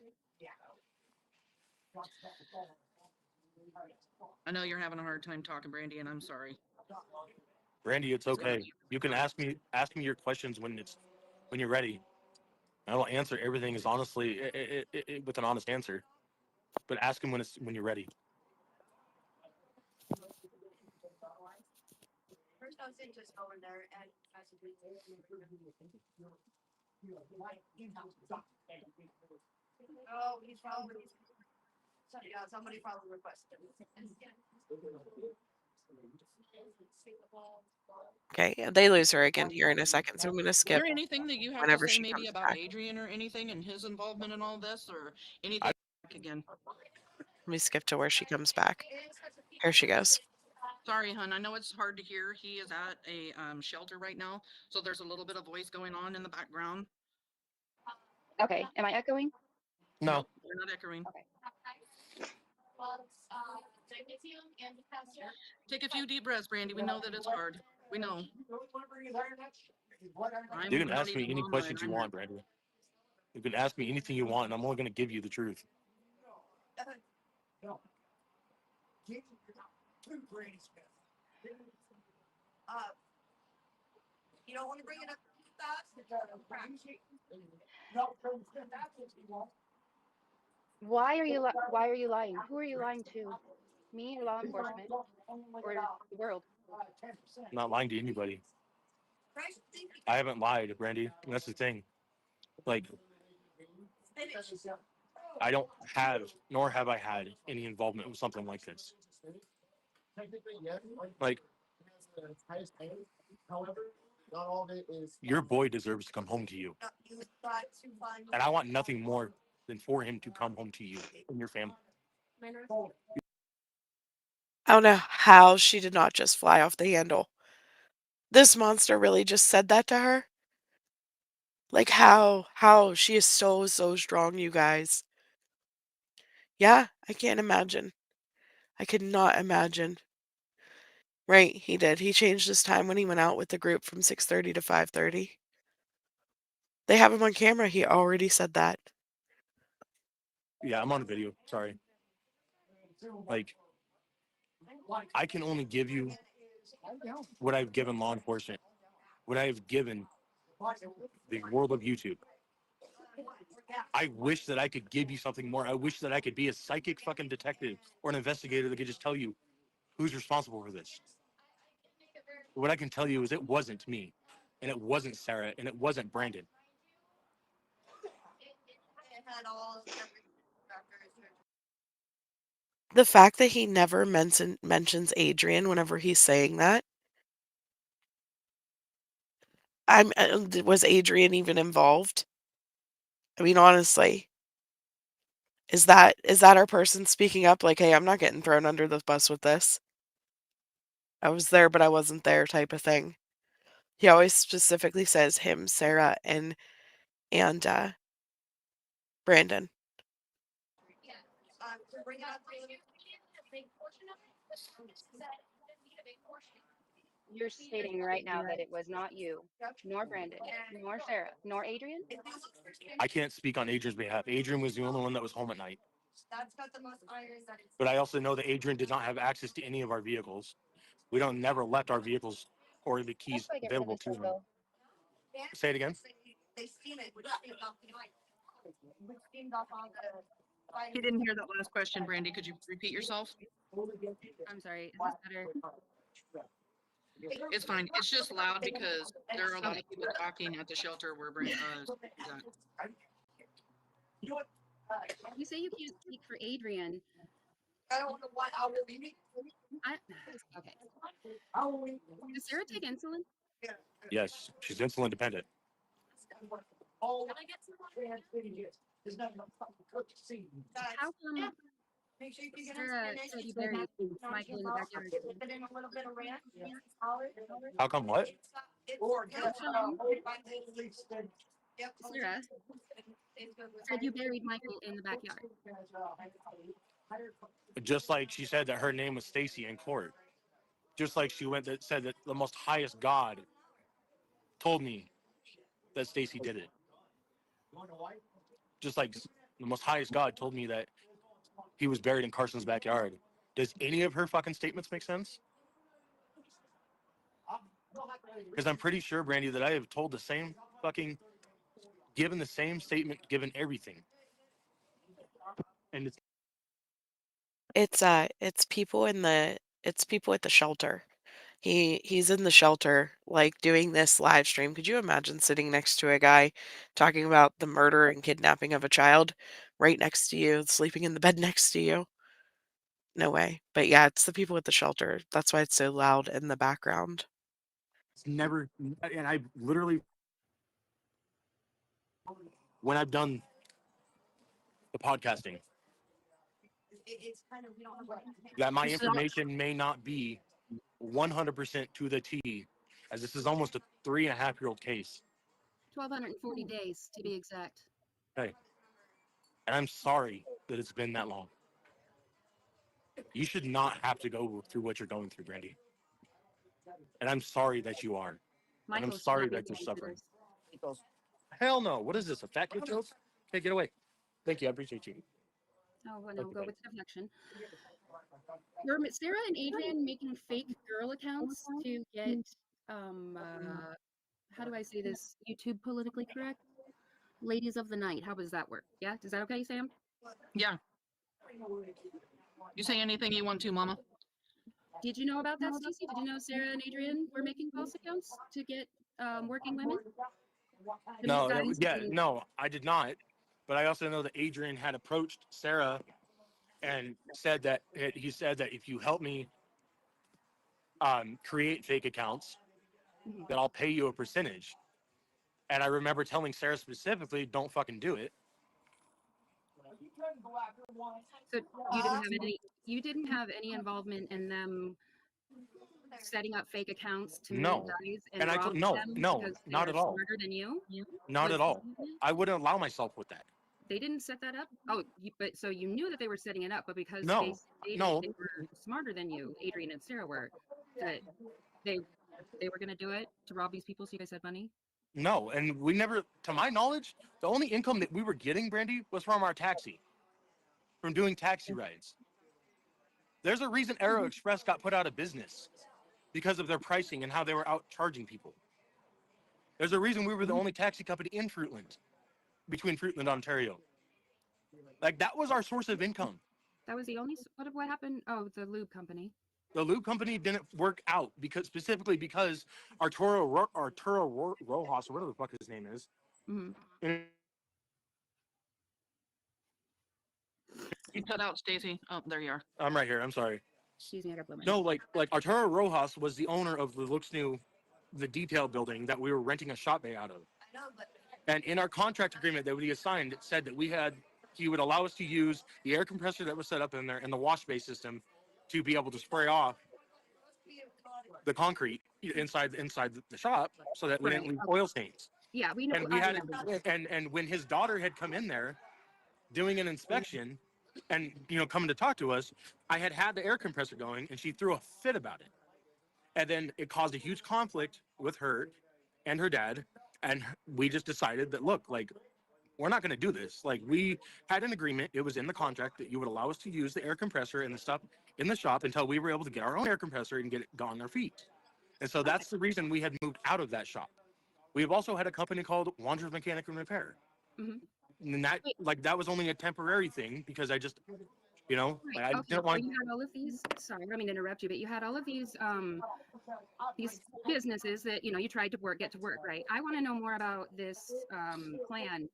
I know you're having a hard time talking, Brandy, and I'm sorry. Brandy, it's So what okay. do you You can know? ask me your questions when you're ready. I will answer everything as honestly with an honest answer. But ask him when you're ready. Okay, they lose her again here in a second, so I'm going to Is skip there anything that you have to whenever say she maybe comes about back. Adrian or anything and his involvement in all this or anything back again? Let me skip to where she comes back. Here she goes. Sorry, hun. I know it's hard to hear. He is at a shelter right now, so there's a little bit of voice going on in the background. Okay, am I echoing? No. We're not echoing. Okay. Take a few deep breaths, Brandy. We know that it's hard. We know. You I'm can not ask me even any mama, and questions you I'm want, Brandon. You can ask me anything you want, and I'm only going to give you the truth. Why are you lying? Who are you lying to? Me or law enforcement or the world? I'm not lying to anybody. I haven't lied, Brandy. That's the thing. Like, I don't have, nor have I had any involvement with something like this. Like, your boy deserves to come home to you. And I want nothing more than for him to come home to you and your family. I don't know how she did not just fly off the handle. This monster really just said that to her. Like how she is so, so strong, you guys. Yeah, I can't imagine. I could not imagine. Right, he did. He changed his time when he went out with the group from 6:30 to 5:30. They have him on camera. He already said that. Yeah, I'm on video. Sorry. Like, I can only give you what I've given law enforcement, what I've given the world of YouTube. I wish that I could give you something more. I wish that I could be a psychic fucking detective or an investigator that could just tell you who's responsible for this. What I can tell you is it wasn't me, and it wasn't Sarah, and it wasn't Brandon. The fact that he never mentions Adrian whenever he's saying that. Was Adrian even involved? I mean, honestly, is that our person speaking up like, "Hey, I'm not getting thrown under the bus with this. I was there, but I wasn't there," type of thing. He always specifically says him, Sarah, and Brandon. You're stating right now that it was not you, nor Brandon, nor Sarah, nor Adrian? I can't speak on Adrian's behalf. Adrian was the only one that was home at night. But I also know that Adrian did not have access to any of our vehicles. We don't never left our vehicles or the How keys do I get rid of available this to him. photo? Say it again. He didn't hear that last question, Brandy. Could you repeat yourself? I'm sorry. Is this better? It's fine. It's just loud because there are a lot of people talking at the shelter where Brand is at. You say you can't speak for Adrian. I okay. Does Sarah take insulin? Yes, she's insulin dependent. How come Sarah said you buried Michael in the backyard? How come what? How come Sarah said you buried Michael in the backyard? Just like she said that her name was Stacy in court. Just like she went that said that the most highest God told me that Stacy did it. Just like the most highest God told me that he was buried in Carson's backyard. Does any of her fucking statements make sense? Because I'm pretty sure, Brandy, that I have told the same fucking, given the same statement, given everything. And It's people at the shelter. He's in the shelter, like, doing this live stream. Could you imagine sitting next to a guy talking about the murder and kidnapping of a child right next to you, sleeping in the bed next to you? No way. But yeah, it's the people at the shelter. That's why it's so loud in the background. It's never, and I literally, when I've done the podcasting, that my So, information may not be 100% to the T, as this is almost a 3.5-year-old case. 1,240 days to be exact. Okay. And I'm sorry that it's been that long. You should not have to go through what you're going through, Brandy. And I'm sorry that you are. And I'm Michael should sorry not be that you're going through suffering. this. Hell no. What is this? A fat kid joke? Okay, get away. Thank you. I appreciate you. Oh, well, no, Thank you, go buddy. with the deflection. Were Sarah and Adrian making fake girl accounts to get, how do I say this? YouTube politically correct? Ladies of the night. How does that work? Yeah, is that okay, Sam? yeah. You say anything you want to, Mama. Did you know about that, Stacey? Did you know Sarah and Adrian were making false accounts to get working women to meet No, guys yeah, and no, I did not. But I also know that Adrian had approached Sarah and said that he said that if you help me create fake accounts, Mhm. that I'll pay you a percentage. And I remember telling Sarah specifically, don't fucking do it. So you didn't have any involvement in them setting up fake accounts to meet No. guys and And I told robbing no, them no, because not they're at all. smarter than you? Not Was at that all. it? I wouldn't allow myself with that. They didn't set that up? Oh, but so you knew that they were setting it up, but because they No, stated no, they were smarter than you, Adrian and Sarah were, that they they were gonna do it to rob these people so you guys had money? no. And we never, to my knowledge, the only income that we were getting, Brandy, was from our taxi, from doing taxi rides. There's a reason Aero Express got put out of business because of their pricing and how they were out charging people. There's a reason we were the only taxi company in Fruitland, between Fruitland, Ontario. Like that was our source of income. That was the only what happened? Oh, the lube company. The lube company didn't work out because specifically because Arturo Rojas, or whatever the fuck his name is. Hmm. You cut out, Stacy. Oh, there you are. I'm right here. I'm sorry. Excuse me, I gotta blow my No, nose. like Arturo Rojas was the owner of the Looks New, the detail building that we were renting a shop bay out of. And in our contract agreement that we assigned, it said that he would allow us to use the air compressor that was set up in there and the wash bay system to be able to spray off the concrete inside the shop so that we Right. didn't leave Okay. oil stains. Yeah, we know. And we I had remember this. and when his daughter had come in there doing an inspection and coming to talk to us, I had the air compressor going and she threw a fit about it. And then it caused a huge conflict with her and her dad. And we just decided that, look, like, we're not going to do this. Like, we had an agreement. It was in the contract that you would allow us to use the air compressor and the stuff in the shop until we were able to get our own air compressor and get it on our feet. And so Okay. that's the reason we had moved out of that shop. We've also had a company called Wanderers Mechanic and Repair. Hmm. And that, Wait. like, that was only a temporary thing because I just, Right. like, I Okay. didn't So want. you had all of these. Sorry, I don't mean to interrupt you, but you had all of these businesses that you tried to get to work. Right. I want to know more about this plan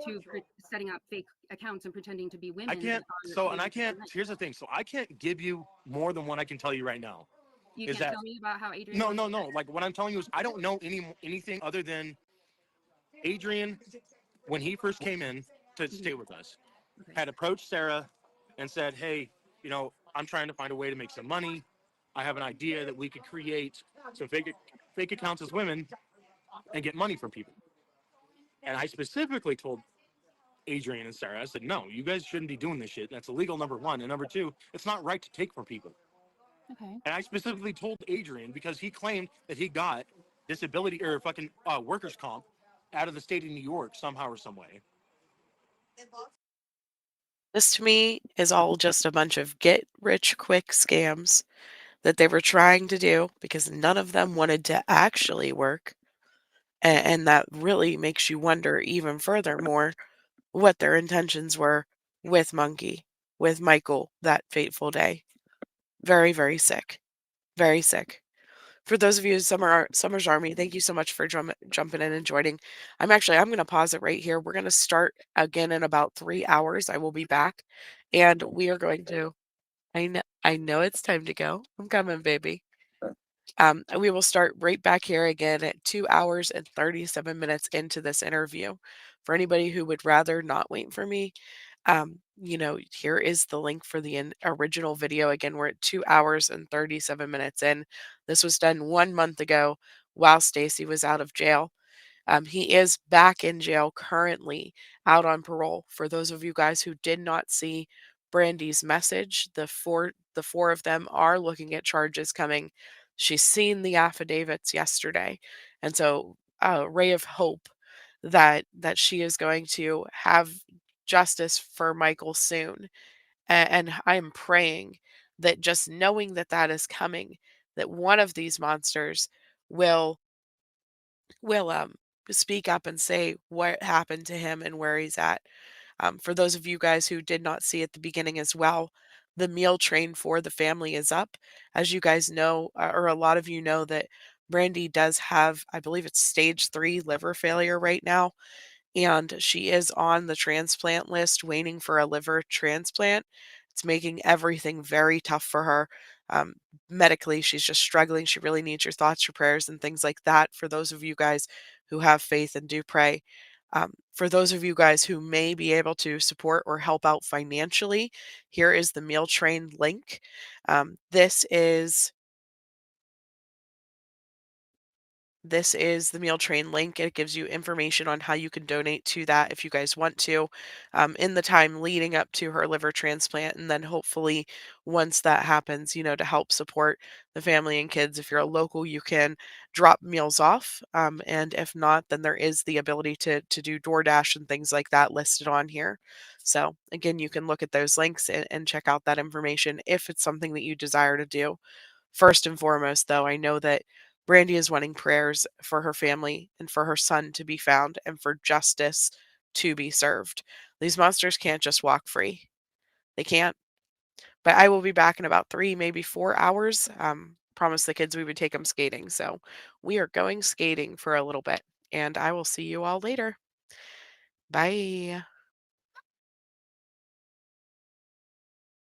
to setting up fake accounts and pretending to be I women that can't. are So, and I ladies of can't. the night. Here's the thing. So, I can't give you more than what I can tell you right now. You Is can't that tell me about how Adrian no, was. no, no? Like what I'm telling you is I don't know anything other than Adrian when he first came in to Mhm. stay with us Okay. had approached Sarah and said, "Hey, I'm trying to find a way to make some money. I have an idea that we could create some fake accounts as women and get money from people." And I specifically told Adrian and Sarah, I said, "No, you guys shouldn't be doing this shit. That's illegal, number one. And number two, it's not right to take from people." Okay. And I specifically told Adrian because he claimed that he got disability or fucking workers' comp out of the state of New York somehow or some way. This to me is all just a bunch of get rich quick scams that they were trying to do because none of them wanted to actually work. And that really makes you wonder even furthermore what their intentions were with Monkey, with Michael that fateful day. Very, very sick. Very sick. For those of you in Summer's Army, thank you so much for jumping in and joining. I'm going to pause it right here. We're going to start again in about 3 hours. I will be back, and we are going to. I know it's time to go. I'm coming, baby. We will start right back here again at 2 hours and 37 minutes into this interview. For anybody who would rather not wait for me, here is the link for the original video. Again, we're at 2 hours and 37 minutes in. This was done 1 month ago while Stacy was out of jail. He is back in jail currently, out on parole. For those of you guys who did not see Brandy's message, the four of them are looking at charges coming. She's seen the affidavits yesterday, and so a ray of hope that she is going to have justice for Michael soon. And I am praying that just knowing that that is coming, that one of these monsters will will speak up and say what happened to him and where he's at. For those of you guys who did not see at the beginning as well, the meal train for the family is up. As you guys know, or a lot of you know, that Brandy does have, I believe it's stage 3 liver failure right now, and she is on the transplant list waiting for a liver transplant. It's making everything very tough for her. Um, Medically, she's just struggling. She really needs your thoughts, your prayers, and things like that. For those of you guys who have faith and do pray, for those of you guys who may be able to support or help out financially, here is the meal train link. This is the meal train link. It gives you information on how you can donate to that if you guys want to, in the time leading up to her liver transplant. And then hopefully, once that happens, to help support the family and kids. If you're a local, you can drop meals off. And if not, then there is the ability to do DoorDash and things like that listed on here. So, again, you can look at those links and check out that information if it's something that you desire to do. First and foremost, though, I know that Brandy is wanting prayers for her family and for her son to be found and for justice to be served. These monsters can't just walk free. They can't. But I will be back in about 3, maybe 4 hours. Promised the kids we would take them skating. So we are going skating for a little bit. And I will see you all later. Bye.